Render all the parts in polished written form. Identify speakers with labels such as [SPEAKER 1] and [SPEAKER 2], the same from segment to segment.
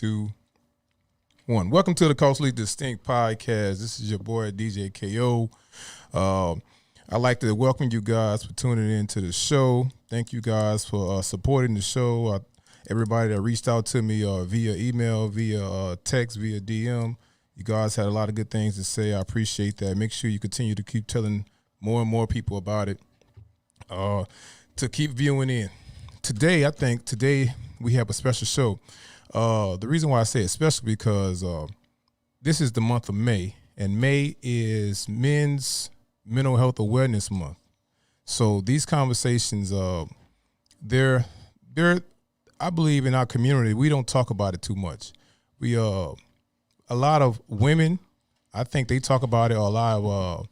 [SPEAKER 1] 2, 1. Welcome to the Costly Distinct Podcast. This is your boy, DJ KO. I'd like to welcome you guys for tuning in to the show. Thank you guys for supporting the show. Everybody that reached out to me via email, via text, via DM. You guys had a lot of good things to say. I appreciate that. Make sure you continue to keep telling more and more people about it, to keep viewing in. Today we have a special show. The reason why I say it's special because this is the month of May, and May is Men's Mental Health Awareness Month. So these conversations, they're I believe in our community, we don't talk about it too much. We a lot of women, I think they talk about it, or a lot of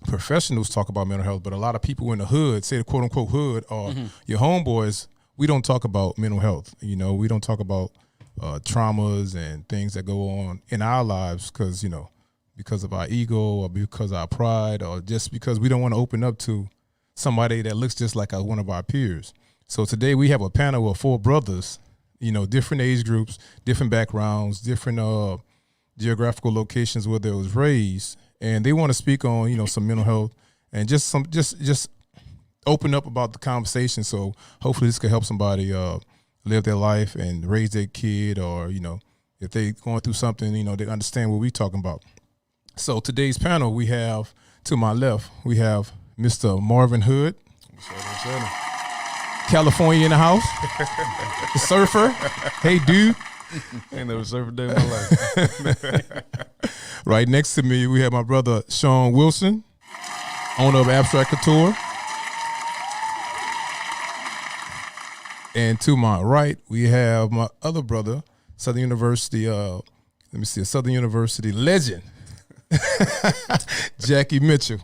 [SPEAKER 1] professionals talk about mental health, but a lot of people in the hood, say the quote unquote hood, or your homeboys, we don't talk about mental health. You know, we don't talk about traumas and things that go on in our lives because of our ego or because of our pride or just because we don't want to open up to somebody that looks just like one of our peers. So today we have a panel of 4 brothers, different age groups, different backgrounds, different geographical locations where they was raised, and they want to speak on, some mental health and just open up about the conversation. So hopefully this could help somebody live their life and raise their kid, or, if they going through something, they understand what we talking about. So today's panel, we have, to my left, we have Mr. Marvin Hood.
[SPEAKER 2] What's up?
[SPEAKER 1] California in the house. The surfer. Hey, dude.
[SPEAKER 2] Ain't never surfed a day in my life.
[SPEAKER 1] Right next to me, we have my brother, Sean Wilson, owner of Abstract Couture. And to my right, we have my other brother, Southern University, a Southern University legend, Jackie Mitchell.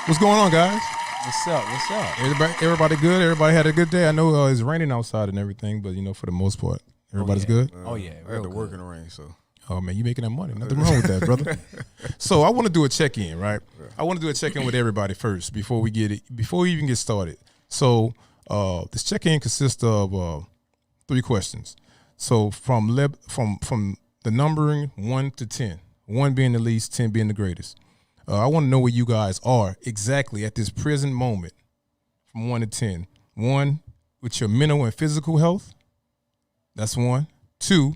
[SPEAKER 1] What's going on, guys?
[SPEAKER 3] What's up?
[SPEAKER 1] Everybody good? Everybody had a good day? I know it's raining outside and everything, but, for the most part, everybody's good?
[SPEAKER 3] Oh, yeah.
[SPEAKER 2] I had to work in the rain, so.
[SPEAKER 1] Oh, man, you making that money. Nothing wrong with that, brother. So I want to do a check-in, right? I want to do a check-in with everybody first before we even get started. So this check-in consists of 3 questions. So from the numbering 1 to 10, 1 being the least, 10 being the greatest. I want to know where you guys are exactly at this present moment from 1 to 10. 1, with your mental and physical health. That's 1. 2,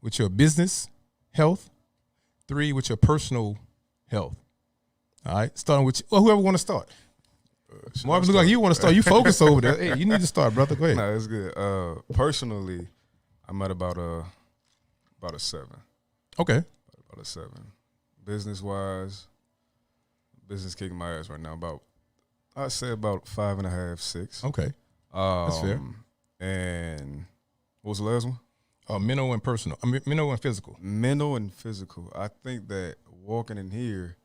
[SPEAKER 1] with your business health. 3, with your personal health. All right, starting with whoever want to start. Marvin, look like you want to start. You focus over there. Hey, you need to start, brother. Go ahead.
[SPEAKER 2] No, it's good. Personally, I'm at about a 7.
[SPEAKER 1] Okay.
[SPEAKER 2] About a 7. Business-wise, business kicking my ass right now. I'd say about 5.5, 6.
[SPEAKER 1] Okay. That's fair.
[SPEAKER 2] And what was the last one?
[SPEAKER 1] Mental and personal. Mental and physical.
[SPEAKER 2] Mental and physical. I think that walking in here,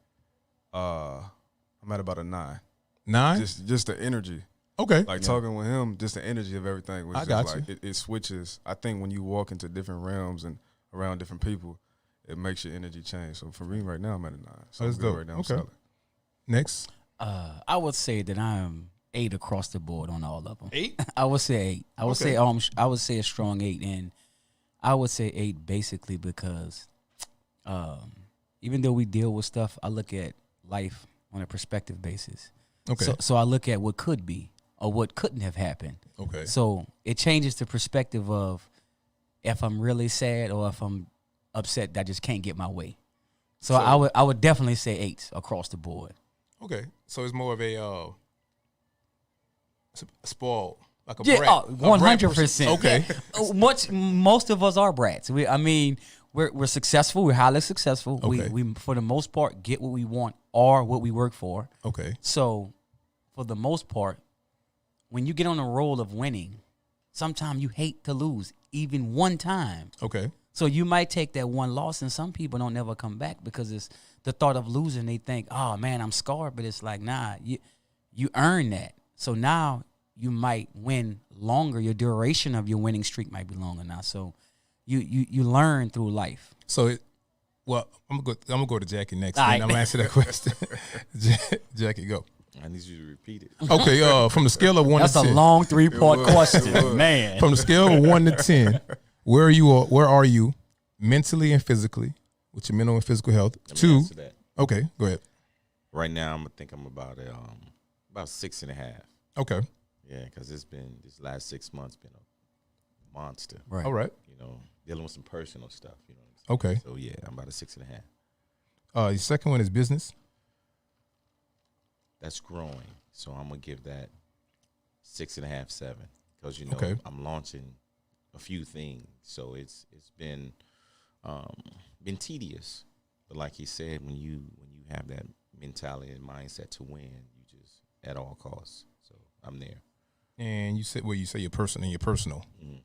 [SPEAKER 2] I'm at about a 9.
[SPEAKER 1] 9?
[SPEAKER 2] Just the energy.
[SPEAKER 1] Okay.
[SPEAKER 2] Like talking with him, just the energy of everything. Was
[SPEAKER 1] I
[SPEAKER 2] just
[SPEAKER 1] got
[SPEAKER 2] like,
[SPEAKER 1] you.
[SPEAKER 2] It switches. I think when you walk into different realms and around different people, it makes your energy change. So for me right now, I'm at a 9. So
[SPEAKER 1] That's
[SPEAKER 2] I'm good
[SPEAKER 1] dope.
[SPEAKER 2] right now. I'm
[SPEAKER 1] Okay.
[SPEAKER 2] solid.
[SPEAKER 1] Next.
[SPEAKER 3] I would say that I'm 8 across the board on all of them.
[SPEAKER 1] 8?
[SPEAKER 3] I would say 8. I would
[SPEAKER 1] Okay.
[SPEAKER 3] say I would say a strong 8, and I would say 8 basically because even though we deal with stuff, I look at life on a perspective basis.
[SPEAKER 1] Okay.
[SPEAKER 3] So I look at what could be or what couldn't have happened.
[SPEAKER 1] Okay.
[SPEAKER 3] So it changes the perspective of if I'm really sad or if I'm upset that I just can't get my way. So I would definitely say 8 across the board.
[SPEAKER 1] Okay. So it's more of a spoiled, like a
[SPEAKER 3] Yeah,
[SPEAKER 1] brat.
[SPEAKER 3] 100%.
[SPEAKER 1] Okay.
[SPEAKER 3] Most of us are brats. We're successful. We're highly successful.
[SPEAKER 1] Okay.
[SPEAKER 3] We for the most part get what we want or what we work for.
[SPEAKER 1] Okay.
[SPEAKER 3] So for the most part, when you get on the roll of winning, sometimes you hate to lose even one time.
[SPEAKER 1] Okay.
[SPEAKER 3] So you might take that one loss, and some people don't never come back because it's the thought of losing. They think, oh man, I'm scarred, but it's like, nah, you earn that. So now you might win longer. Your duration of your winning streak might be longer now. So you learn through life.
[SPEAKER 1] So I'm gonna go to Jackie next.
[SPEAKER 3] All
[SPEAKER 1] And
[SPEAKER 3] right.
[SPEAKER 1] I'm gonna answer that question. Jackie, go.
[SPEAKER 4] I need you to repeat it.
[SPEAKER 1] Okay, from the scale of 1
[SPEAKER 3] That's
[SPEAKER 1] to 10.
[SPEAKER 3] a long 3-part question, man.
[SPEAKER 1] From the scale of 1 to 10, where are you mentally and physically with your mental and physical health?
[SPEAKER 4] Let me
[SPEAKER 1] 2.
[SPEAKER 4] answer that.
[SPEAKER 1] Okay, go ahead.
[SPEAKER 4] Right now, I think I'm about 6.5.
[SPEAKER 1] Okay.
[SPEAKER 4] Yeah, because this last 6 months been a monster.
[SPEAKER 3] Right.
[SPEAKER 1] All right.
[SPEAKER 4] You know, dealing with some personal stuff. You know.
[SPEAKER 1] Okay.
[SPEAKER 4] So yeah, I'm about a 6.5.
[SPEAKER 1] Your second one is business.
[SPEAKER 4] That's growing. So I'm gonna give that 6.5, 7. Because
[SPEAKER 1] Okay.
[SPEAKER 4] I'm launching a few things. So it's been tedious. But like he said, when you have that mentality and mindset to win, you just at all costs. So I'm there.
[SPEAKER 1] And you say your personal.
[SPEAKER 4] Mm-hmm.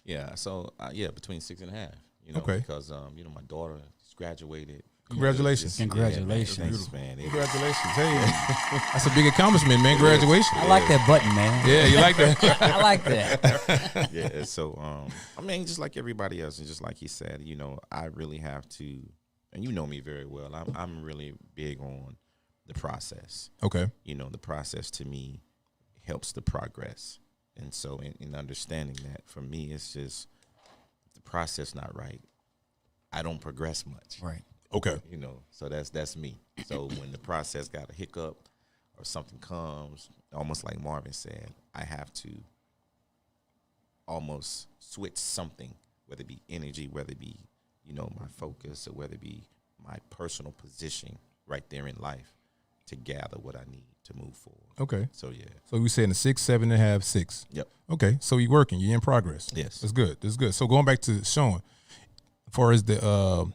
[SPEAKER 4] Yeah. So between 6.5.
[SPEAKER 1] Okay.
[SPEAKER 4] Because my daughter just graduated.
[SPEAKER 1] Congratulations.
[SPEAKER 3] Congratulations.
[SPEAKER 4] Yeah, man. Thanks, man.
[SPEAKER 1] Congratulations. Hey, that's a big accomplishment, man. Congratulations.
[SPEAKER 3] I like that button, man.
[SPEAKER 1] Yeah, you like that?
[SPEAKER 3] I like that.
[SPEAKER 4] Yeah. So I mean, just like everybody else, and just like he said, I really have to, and you know me very well. I'm really big on the process.
[SPEAKER 1] Okay.
[SPEAKER 4] The process to me helps the progress, and so in understanding that, for me, it's just the process not right. I don't progress much.
[SPEAKER 3] Right.
[SPEAKER 1] Okay.
[SPEAKER 4] So that's me. So when the process got a hiccup or something comes, almost like Marvin said, I have to almost switch something, whether it be energy, whether it be, my focus, or whether it be my personal position right there in life to gather what I need to move forward.
[SPEAKER 1] Okay.
[SPEAKER 4] So yeah.
[SPEAKER 1] So we saying a 6, 7.5, 6.
[SPEAKER 4] Yep.
[SPEAKER 1] Okay. So you're working. You're in progress.
[SPEAKER 4] Yes.
[SPEAKER 1] That's good. That's good. So going back to Sean, as far as the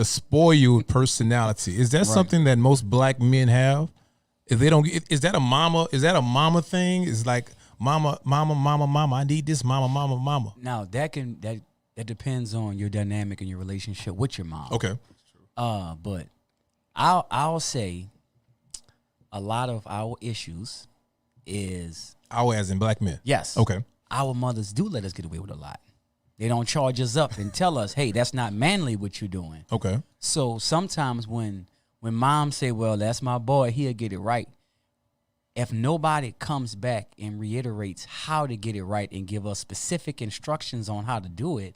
[SPEAKER 1] spoiled personality, is that something that most black men have? If they don't, is that a mama thing? It's like mama, I need this, mama.
[SPEAKER 3] Now that depends on your dynamic and your relationship with your mom.
[SPEAKER 1] Okay.
[SPEAKER 3] But I'll say a lot of our issues is
[SPEAKER 1] As in black men.
[SPEAKER 3] yes.
[SPEAKER 1] Okay.
[SPEAKER 3] Our mothers do let us get away with a lot. They don't charge us up and tell us, hey, that's not manly what you're doing.
[SPEAKER 1] Okay.
[SPEAKER 3] So sometimes when mom say, well, that's my boy, he'll get it right. If nobody comes back and reiterates how to get it right and give us specific instructions on how to do it,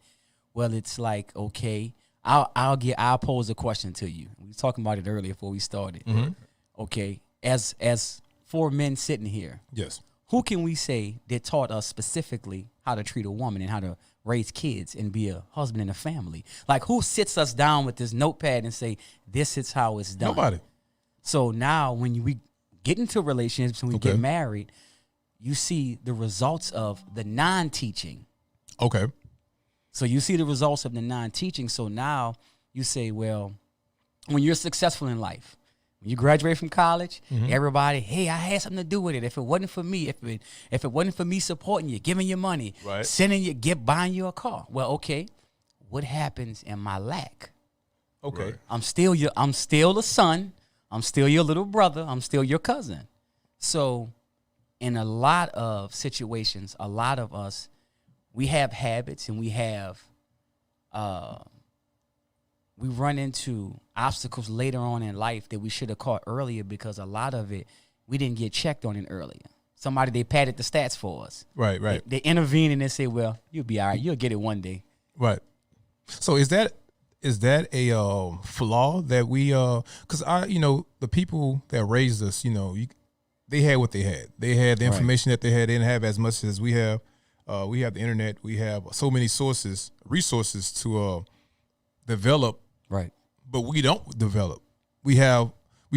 [SPEAKER 3] well, it's like, okay, I'll pose a question to you. We were talking about it earlier before we started.
[SPEAKER 1] Mm-hmm.
[SPEAKER 3] Okay, as 4 men sitting here,
[SPEAKER 1] Yes.
[SPEAKER 3] who can we say that taught us specifically how to treat a woman and how to raise kids and be a husband and a family? Like, who sits us down with this notepad and say, this is how it's done?
[SPEAKER 1] Nobody.
[SPEAKER 3] So now when we get into relationships and we get married, you see the results of the non-teaching.
[SPEAKER 1] Okay.
[SPEAKER 3] So you see the results of the non-teaching. So now you say, well, when you're successful in life, when you graduate from college, everybody, hey, I had something to do with it. If it wasn't for me, if it wasn't for me supporting you, giving you money,
[SPEAKER 1] Right.
[SPEAKER 3] sending you, buying you a car. Well, okay, what happens in my lack?
[SPEAKER 1] Okay.
[SPEAKER 2] Right.
[SPEAKER 3] I'm still the son. I'm still your little brother. I'm still your cousin. So in a lot of situations, a lot of us, we have habits and we have we run into obstacles later on in life that we should have caught earlier, because a lot of it, we didn't get checked on it earlier. Somebody, they padded the stats for us.
[SPEAKER 1] Right.
[SPEAKER 3] They intervene and they say, well, you'll be all right. You'll get it one day.
[SPEAKER 1] Right. So is that a flaw that we because the people that raised us, they had what they had. They had the information that they had. They didn't have as much as we have. We have the internet. We have so many resources to develop.
[SPEAKER 3] Right.
[SPEAKER 1] But we don't develop. We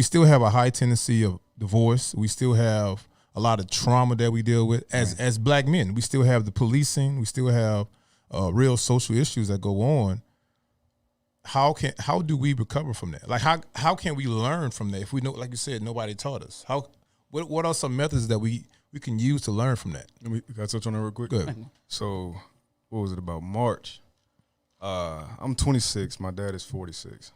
[SPEAKER 1] still have a high tendency of divorce. We still have a lot of trauma that we deal with as black men. We still have the policing. We still have real social issues that go on. How do we recover from that? Like how can we learn from that if we know, like you said, nobody taught us? What are some methods that we can use to learn from that?
[SPEAKER 2] Can I touch on that real quick?
[SPEAKER 1] Good.
[SPEAKER 2] So, what was it, about March? I'm 26. My dad is 46.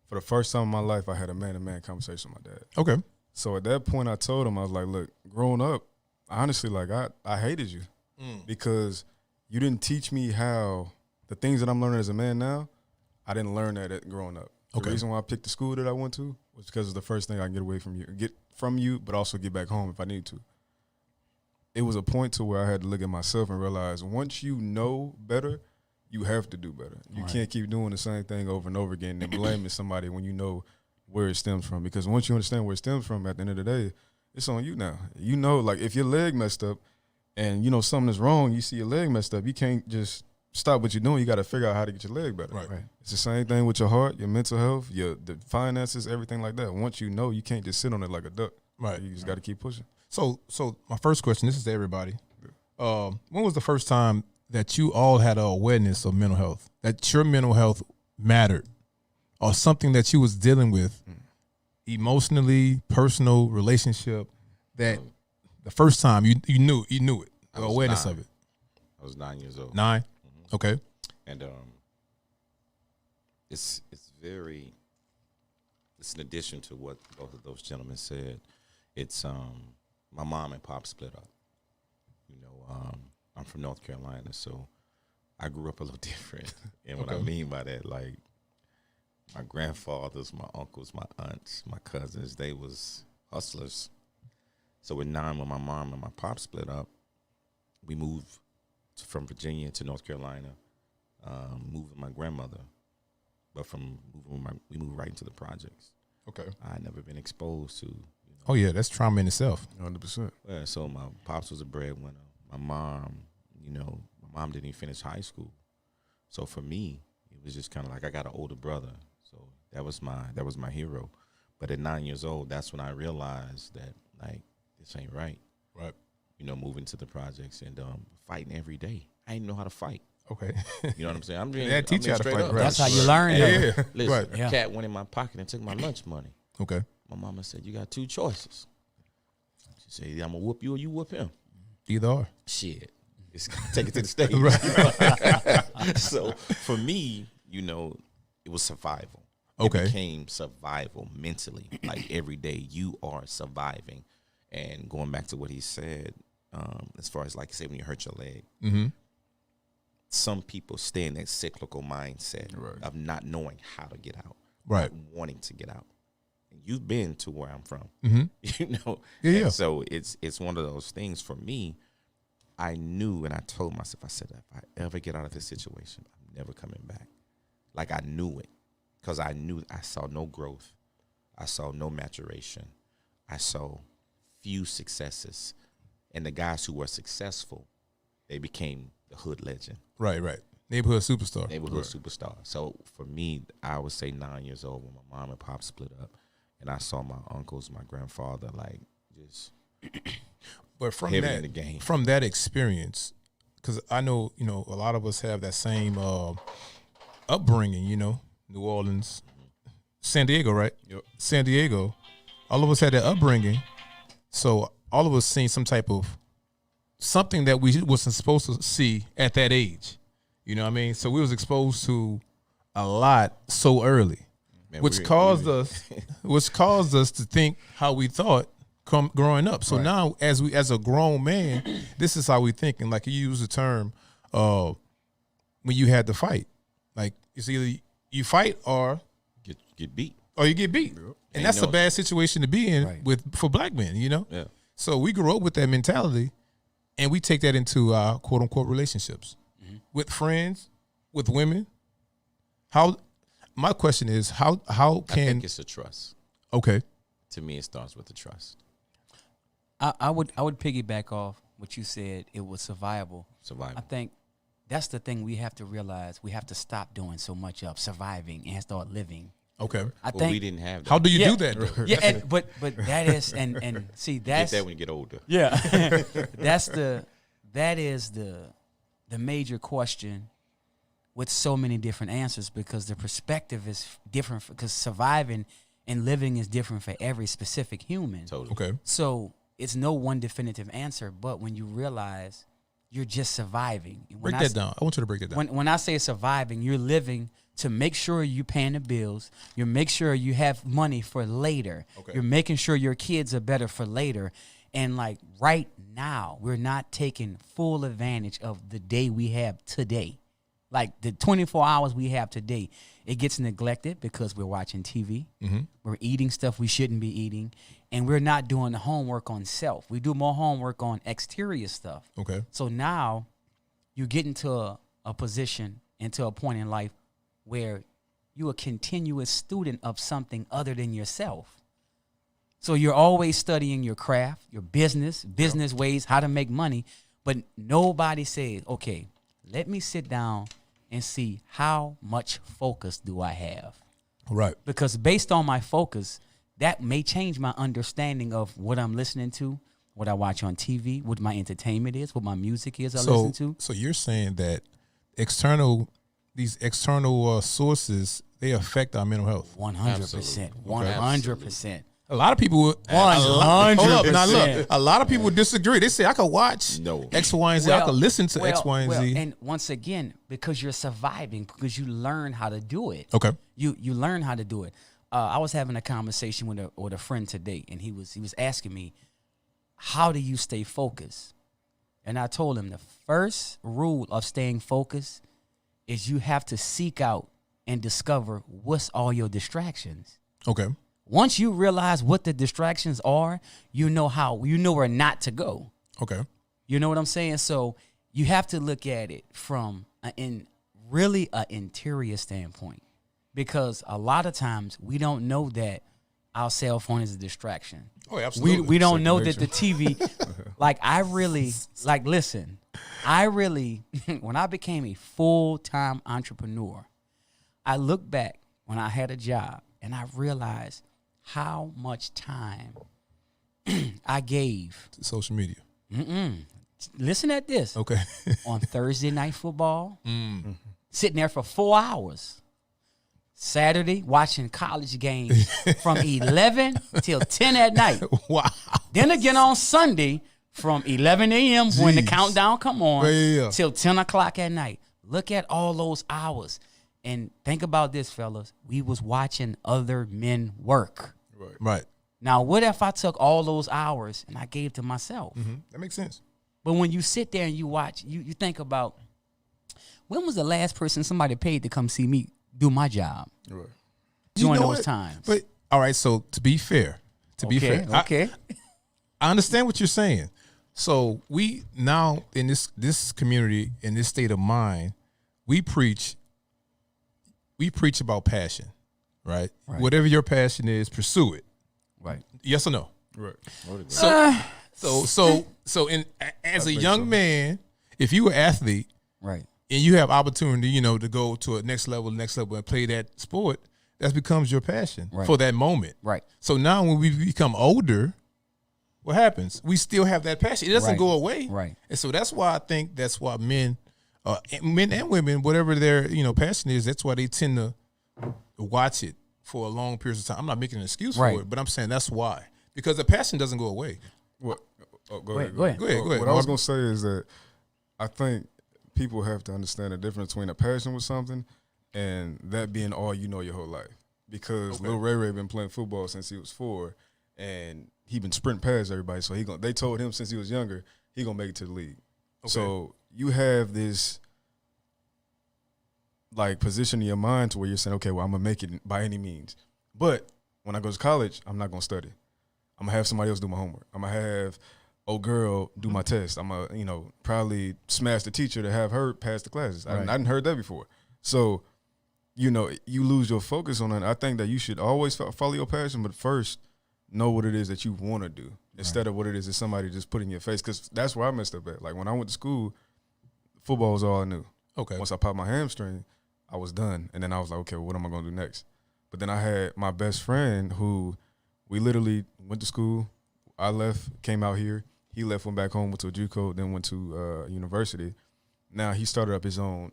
[SPEAKER 2] For the first time in my life, I had a man-to-man conversation with my dad.
[SPEAKER 1] Okay.
[SPEAKER 2] So at that point, I told him, I was like, look, growing up, honestly, like I hated you because you didn't teach me how the things that I'm learning as a man now, I didn't learn that growing up. The
[SPEAKER 1] Okay.
[SPEAKER 2] reason why I picked the school that I went to was because it's the first thing I can get from you, but also get back home if I need to. It was a point to where I had to look at myself and realize once you know better, you have to do better. You can't keep doing the same thing over and over again and blaming somebody when you know where it stems from. Because once you understand where it stems from, at the end of the day, it's on you now. You know, like if your leg messed up and you know something is wrong, you see your leg messed up, you can't just stop what you're doing. You got to figure out how to get your leg better.
[SPEAKER 1] Right.
[SPEAKER 2] It's the same thing with your heart, your mental health, the finances, everything like that. Once you know, you can't just sit on it like a duck.
[SPEAKER 1] Right.
[SPEAKER 2] You just got to keep pushing.
[SPEAKER 1] So my first question, this is to everybody. When was the first time that you all had an awareness of mental health, that your mental health mattered, or something that you was dealing with emotionally, personal, relationship, that the first time you knew it, the awareness of it?
[SPEAKER 4] I was 9 years old.
[SPEAKER 1] 9? Okay.
[SPEAKER 4] And it's in addition to what both of those gentlemen said. It's my mom and pop split up. You know, I'm from North Carolina, so I grew up a little different. And what I mean by that, like my grandfathers, my uncles, my aunts, my cousins, they was hustlers. So at 9, when my mom and my pop split up, we moved from Virginia to North Carolina, moved with my grandmother. But from moving we moved right into the projects.
[SPEAKER 1] Okay.
[SPEAKER 4] I had never been exposed to.
[SPEAKER 1] Oh yeah, that's trauma in itself.
[SPEAKER 2] 100%.
[SPEAKER 4] Yeah, so my pops was a breadwinner. My mom, my mom didn't even finish high school. So for me, it was just kind of like I got an older brother. So that was my hero. But at 9 years old, that's when I realized that like this ain't right.
[SPEAKER 1] Right.
[SPEAKER 4] Moving to the projects and fighting every day. I didn't know how to fight.
[SPEAKER 1] Okay.
[SPEAKER 4] You know what I'm saying? I'm being,
[SPEAKER 1] That teach you how to
[SPEAKER 4] straight
[SPEAKER 1] fight.
[SPEAKER 4] up.
[SPEAKER 1] Right.
[SPEAKER 3] That's how you learn.
[SPEAKER 1] Yeah.
[SPEAKER 4] Listen,
[SPEAKER 1] Right.
[SPEAKER 4] a cat went in my pocket and took my lunch money.
[SPEAKER 1] Okay.
[SPEAKER 4] My mama said, "You got 2 choices." She said, "I'm gonna whoop you or you whoop him."
[SPEAKER 1] Either or.
[SPEAKER 4] Shit, take it to the stage. Right. So for me, it was survival.
[SPEAKER 1] Okay.
[SPEAKER 4] It became survival mentally. Like every day, you are surviving. And going back to what he said, as far as like say when you hurt your leg, some people stay in that cyclical mindset of not knowing how to get out,
[SPEAKER 1] Right.
[SPEAKER 4] not wanting to get out. You've been to where I'm from,
[SPEAKER 1] Yeah.
[SPEAKER 4] And so it's one of those things for me. I knew, and I told myself, I said, if I ever get out of this situation, I'm never coming back. Like I knew it, because I knew I saw no growth, I saw no maturation, I saw few successes, and the guys who were successful, they became the hood legend.
[SPEAKER 1] Right. Neighborhood superstar.
[SPEAKER 4] Superstar. So for me, I would say 9 years old when my mom and pop split up, and I saw my uncles, my grandfather, like just
[SPEAKER 1] But from
[SPEAKER 4] heavy
[SPEAKER 1] that,
[SPEAKER 4] in the game.
[SPEAKER 1] From that experience, because I know, a lot of us have that same upbringing, New Orleans, San Diego, right?
[SPEAKER 2] Yep.
[SPEAKER 1] San Diego. All of us had that upbringing. So all of us seen some type of something that we wasn't supposed to see at that age. You know what I mean? So we was exposed to a lot so early.
[SPEAKER 4] Man,
[SPEAKER 1] which caused us to think how we thought growing up. So now, as a grown man, this is how we think. And like you use the term, when you had to fight, like it's either you fight or
[SPEAKER 4] get beat.
[SPEAKER 1] Or you get beat, and that's a bad situation to be in for black men.
[SPEAKER 4] Yeah.
[SPEAKER 1] So we grew up with that mentality, and we take that into our quote unquote relationships with friends, with women. My question is, how
[SPEAKER 4] I
[SPEAKER 1] can
[SPEAKER 4] think it's a trust.
[SPEAKER 1] Okay.
[SPEAKER 4] To me, it starts with the trust.
[SPEAKER 3] I would piggyback off what you said. It was survival. I think that's the thing we have to realize. We have to stop doing so much of surviving and start living.
[SPEAKER 1] Okay.
[SPEAKER 3] I think
[SPEAKER 4] we didn't have that.
[SPEAKER 1] How do you do that though?
[SPEAKER 3] Yeah, but that is and see that's
[SPEAKER 4] get that when you get older.
[SPEAKER 3] Yeah. that is the major question with so many different answers, because the perspective is different, because surviving and living is different for every specific human.
[SPEAKER 4] Totally.
[SPEAKER 1] Okay.
[SPEAKER 3] So it's no one definitive answer, but when you realize you're just surviving.
[SPEAKER 1] Break that down. I want you to break it down.
[SPEAKER 3] When I say surviving, you're living to make sure you're paying the bills. You make sure you have money for later.
[SPEAKER 1] Okay.
[SPEAKER 3] You're making sure your kids are better for later. And like right now, we're not taking full advantage of the day we have today. Like the 24 hours we have today, it gets neglected because we're watching TV. We're eating stuff we shouldn't be eating, and we're not doing the homework on self. We do more homework on exterior stuff.
[SPEAKER 1] Okay.
[SPEAKER 3] So now you get into a position, into a point in life where you're a continuous student of something other than yourself. So you're always studying your craft, your business ways, how to make money, but nobody says, okay, let me sit down and see how much focus do I have.
[SPEAKER 1] Right.
[SPEAKER 3] Because based on my focus, that may change my understanding of what I'm listening to, what I watch on TV, what my entertainment is, what my music is I listen to.
[SPEAKER 1] So you're saying that these external sources, they affect our mental health.
[SPEAKER 3] 100%. 100%.
[SPEAKER 1] A lot of people would.
[SPEAKER 3] 100%.
[SPEAKER 1] Hold up, now look. A lot of people would disagree. They say I could watch
[SPEAKER 4] No.
[SPEAKER 1] X, Y, and Z. I could listen to X, Y, and Z.
[SPEAKER 3] And once again, because you're surviving, because you learn how to do it.
[SPEAKER 1] Okay.
[SPEAKER 3] You learn how to do it. I was having a conversation with a friend today, and he was asking me, how do you stay focused? And I told him the first rule of staying focused is you have to seek out and discover what's all your distractions.
[SPEAKER 1] Okay.
[SPEAKER 3] Once you realize what the distractions are, you know where not to go.
[SPEAKER 1] Okay.
[SPEAKER 3] You know what I'm saying? So you have to look at it from an interior standpoint, because a lot of times we don't know that our cell phone is a distraction.
[SPEAKER 1] Oh, absolutely.
[SPEAKER 3] We don't know that the TV, listen, when I became a full-time entrepreneur, I look back when I had a job and I realized how much time I gave.
[SPEAKER 1] Social media.
[SPEAKER 3] Listen at this.
[SPEAKER 1] Okay.
[SPEAKER 3] On Thursday night football, sitting there for 4 hours. Saturday, watching college games from 11 till 10 at night.
[SPEAKER 1] Wow.
[SPEAKER 3] Then again on Sunday from 11 a.m. when the countdown come on till 10 o'clock at night. Look at all those hours. And think about this, fellas. We was watching other men work.
[SPEAKER 1] Right.
[SPEAKER 3] Now, what if I took all those hours and I gave to myself?
[SPEAKER 1] That makes sense.
[SPEAKER 3] But when you sit there and you watch, you think about, when was the last person somebody paid to come see me do my job?
[SPEAKER 2] Right.
[SPEAKER 3] During those times.
[SPEAKER 1] But all right, so to be fair,
[SPEAKER 3] Okay.
[SPEAKER 1] I understand what you're saying. So we now in this community, in this state of mind, we preach about passion, right? Whatever your passion is, pursue it.
[SPEAKER 3] Right.
[SPEAKER 1] Yes or no?
[SPEAKER 2] Right.
[SPEAKER 1] So as a young man, if you were an athlete,
[SPEAKER 3] Right.
[SPEAKER 1] and you have opportunity, to go to a next level and play that sport, that becomes your passion for that moment.
[SPEAKER 3] Right.
[SPEAKER 1] So now when we become older, what happens? We still have that passion. It doesn't go away.
[SPEAKER 3] Right.
[SPEAKER 1] And so that's why I think men and women, whatever their passion is, that's why they tend to watch it for a long period of time. I'm not making an excuse for it, but I'm saying that's why. Because the passion doesn't go away.
[SPEAKER 2] What?
[SPEAKER 3] Go ahead.
[SPEAKER 2] What I was gonna say is that I think people have to understand the difference between a passion with something and that being all you know your whole life. Because Lil Ray been playing football since he was 4, and he been sprinting past everybody. So they told him since he was younger he gonna make it to the league. Okay. So you have this position in your mind to where you're saying, okay, well, I'm gonna make it by any means. But when I go to college, I'm not gonna study. I'm gonna have somebody else do my homework. I'm gonna have old girl do my test. I'm gonna, probably smash the teacher to have her pass the classes. I hadn't heard that before. So, you lose your focus on it. I think that you should always follow your passion, but first know what it is that you want to do instead of what it is that somebody just put in your face. Because that's where I messed up at. Like when I went to school, football was all I knew.
[SPEAKER 1] Okay.
[SPEAKER 2] Once I popped my hamstring, I was done. And then I was like, okay, well, what am I going to do next? But then I had my best friend who we literally went to school. I left, came out here. He left, went back home, went to a JUCO, then went to university. Now he started up his own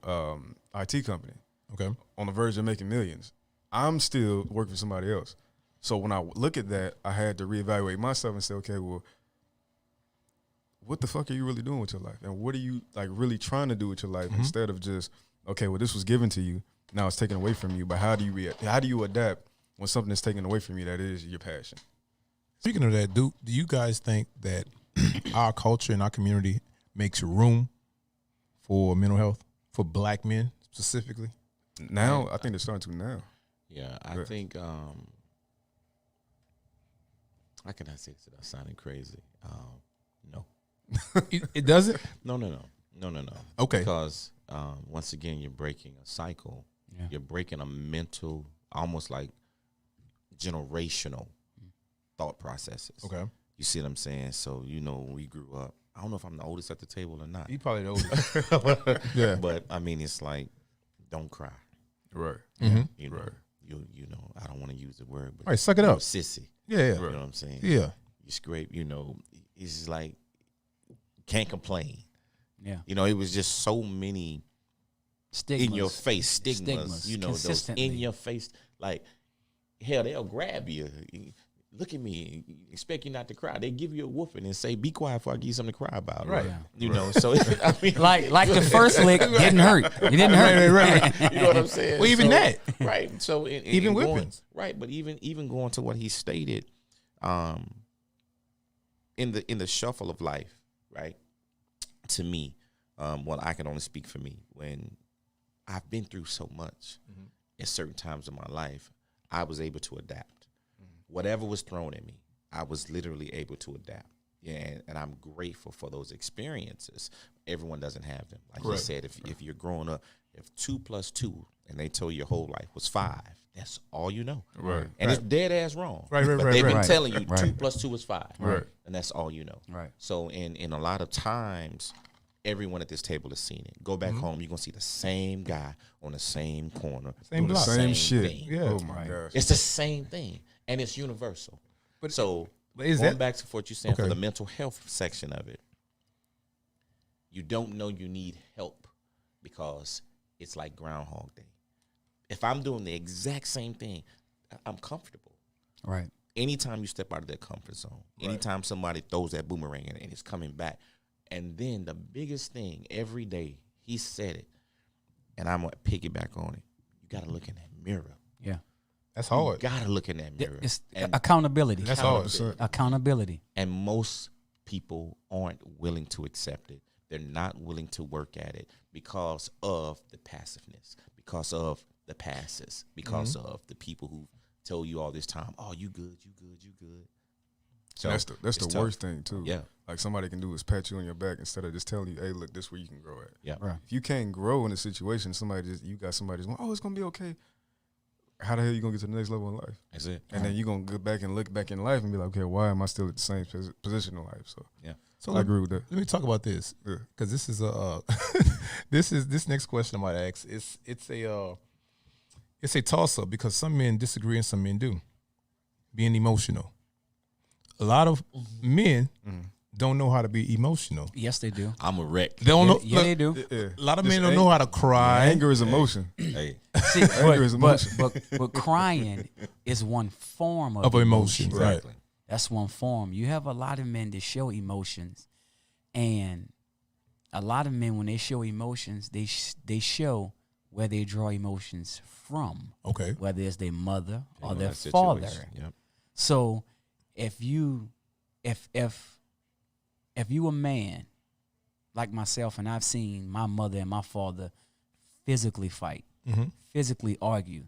[SPEAKER 2] IT company.
[SPEAKER 1] Okay.
[SPEAKER 2] On the verge of making millions. I'm still working for somebody else. So when I look at that, I had to reevaluate myself and say, okay, well, what the fuck are you really doing with your life? And what are you really trying to do with your life instead of just, okay, well, this was given to you, now it's taken away from you, but how do you react? How do you adapt when something is taken away from you that is your passion?
[SPEAKER 1] Speaking of that, do you guys think that our culture and our community makes room for mental health, for black men specifically?
[SPEAKER 2] Now, I think they're starting to now.
[SPEAKER 4] Yeah, I think. How can I say this without sounding crazy? No.
[SPEAKER 1] It doesn't.
[SPEAKER 4] No.
[SPEAKER 1] Okay.
[SPEAKER 4] Because once again, you're breaking a cycle.
[SPEAKER 3] Yeah.
[SPEAKER 4] You're breaking a mental, almost like generational thought processes.
[SPEAKER 1] Okay.
[SPEAKER 4] You see what I'm saying? So, when we grew up, I don't know if I'm the oldest at the table or not.
[SPEAKER 1] You probably the oldest. Yeah.
[SPEAKER 4] But I mean, it's like, don't cry.
[SPEAKER 2] Right.
[SPEAKER 1] Mm-hmm.
[SPEAKER 2] Right.
[SPEAKER 4] I don't want to use the word, but
[SPEAKER 1] All right, suck it up.
[SPEAKER 4] sissy.
[SPEAKER 1] Yeah.
[SPEAKER 4] You know what I'm saying?
[SPEAKER 1] Yeah.
[SPEAKER 4] You scrape, it's just like, can't complain.
[SPEAKER 3] Yeah.
[SPEAKER 4] It was just so many
[SPEAKER 3] Stigmas.
[SPEAKER 4] in your face stigmas, those
[SPEAKER 3] consistently.
[SPEAKER 4] in your face, like, hell, they'll grab you. Look at me, expect you not to cry. They give you a whooping and say, be quiet before I give you something to cry about.
[SPEAKER 1] Right.
[SPEAKER 3] Yeah.
[SPEAKER 4] So I mean,
[SPEAKER 3] Like the first lick didn't hurt. It didn't hurt.
[SPEAKER 1] Right.
[SPEAKER 4] you know what I'm saying?
[SPEAKER 1] Well, even that.
[SPEAKER 4] Right. So
[SPEAKER 1] Even
[SPEAKER 4] going,
[SPEAKER 1] whippings.
[SPEAKER 4] right, but even going to what he stated, in the shuffle of life, right? To me, I can only speak for me. When I've been through so much at certain times of my life, I was able to adapt. Whatever was thrown at me, I was literally able to adapt. Yeah, and I'm grateful for those experiences. Everyone doesn't have them. Like you said, if you're growing up, if 2 + 2, and they told you your whole life was 5, that's all you know.
[SPEAKER 2] Right.
[SPEAKER 4] And it's dead ass wrong.
[SPEAKER 1] Right.
[SPEAKER 4] But they've been
[SPEAKER 3] right.
[SPEAKER 4] telling you
[SPEAKER 3] Right.
[SPEAKER 4] 2 + 2 is 5.
[SPEAKER 2] Right.
[SPEAKER 4] And that's all you know.
[SPEAKER 3] Right.
[SPEAKER 4] So in a lot of times, everyone at this table has seen it. Go back home, you're gonna see the same guy on the same corner
[SPEAKER 1] Same
[SPEAKER 4] doing the
[SPEAKER 1] block.
[SPEAKER 2] Same
[SPEAKER 4] same
[SPEAKER 2] shit.
[SPEAKER 4] thing.
[SPEAKER 1] Yeah.
[SPEAKER 2] Oh my gosh.
[SPEAKER 4] It's the same thing, and it's universal.
[SPEAKER 1] But is
[SPEAKER 4] Going
[SPEAKER 1] that
[SPEAKER 4] back to what you're saying for
[SPEAKER 1] Okay.
[SPEAKER 4] the mental health section of it, you don't know you need help because it's like Groundhog Day. If I'm doing the exact same thing, I'm comfortable.
[SPEAKER 3] Right.
[SPEAKER 4] Anytime you step out of that comfort zone, anytime somebody throws that boomerang in and it's coming back, and then the biggest thing every day, he said it, and I'm gonna piggyback on it. You gotta look in that mirror.
[SPEAKER 3] Yeah.
[SPEAKER 1] that's
[SPEAKER 4] You
[SPEAKER 1] hard?
[SPEAKER 4] gotta look in that mirror.
[SPEAKER 3] It's
[SPEAKER 4] And-
[SPEAKER 3] accountability.
[SPEAKER 1] That's hard.
[SPEAKER 3] Accountability.
[SPEAKER 4] And most people aren't willing to accept it. They're not willing to work at it because of the passiveness, because of the passes, because of the people who told you all this time, oh, you good. So
[SPEAKER 2] That's
[SPEAKER 4] it's
[SPEAKER 2] the
[SPEAKER 4] tough.
[SPEAKER 2] worst thing too.
[SPEAKER 4] Yeah.
[SPEAKER 2] Like somebody can do is pat you on your back instead of just telling you, hey, look, this is where you can grow at.
[SPEAKER 4] Yeah.
[SPEAKER 3] Right.
[SPEAKER 2] If you can't grow in a situation, you got somebody just going, oh, it's gonna be okay. How the hell you gonna get to the next level in life?
[SPEAKER 4] That's it.
[SPEAKER 2] And then you gonna go back and look back in life and be like, okay, why am I still at the same position in life? So
[SPEAKER 1] So
[SPEAKER 2] I agree with that.
[SPEAKER 1] Let me talk about this
[SPEAKER 2] Yeah.
[SPEAKER 1] because this is a this next question I might ask. It's a toss up because some men disagree and some men do. Being emotional, a lot of men don't know how to be emotional.
[SPEAKER 3] Yes, they do.
[SPEAKER 4] I'm a wreck.
[SPEAKER 1] They don't know.
[SPEAKER 3] Yeah, they do.
[SPEAKER 2] Yeah.
[SPEAKER 1] A lot of
[SPEAKER 2] Just
[SPEAKER 1] men don't know how to cry.
[SPEAKER 2] Anger is emotion.
[SPEAKER 4] Hey,
[SPEAKER 3] See,
[SPEAKER 2] Anger is
[SPEAKER 3] but,
[SPEAKER 2] emotion.
[SPEAKER 3] but crying is one form of
[SPEAKER 1] Of emotion,
[SPEAKER 3] emotion.
[SPEAKER 1] right?
[SPEAKER 4] exactly.
[SPEAKER 3] That's one form. You have a lot of men that show emotions, and a lot of men when they show emotions, they show where they draw emotions from,
[SPEAKER 1] Okay.
[SPEAKER 3] whether it's their mother or
[SPEAKER 4] In
[SPEAKER 3] their
[SPEAKER 4] that
[SPEAKER 3] father.
[SPEAKER 4] situation. Yep.
[SPEAKER 3] So if you a man like myself, and I've seen my mother and my father physically fight, physically argue.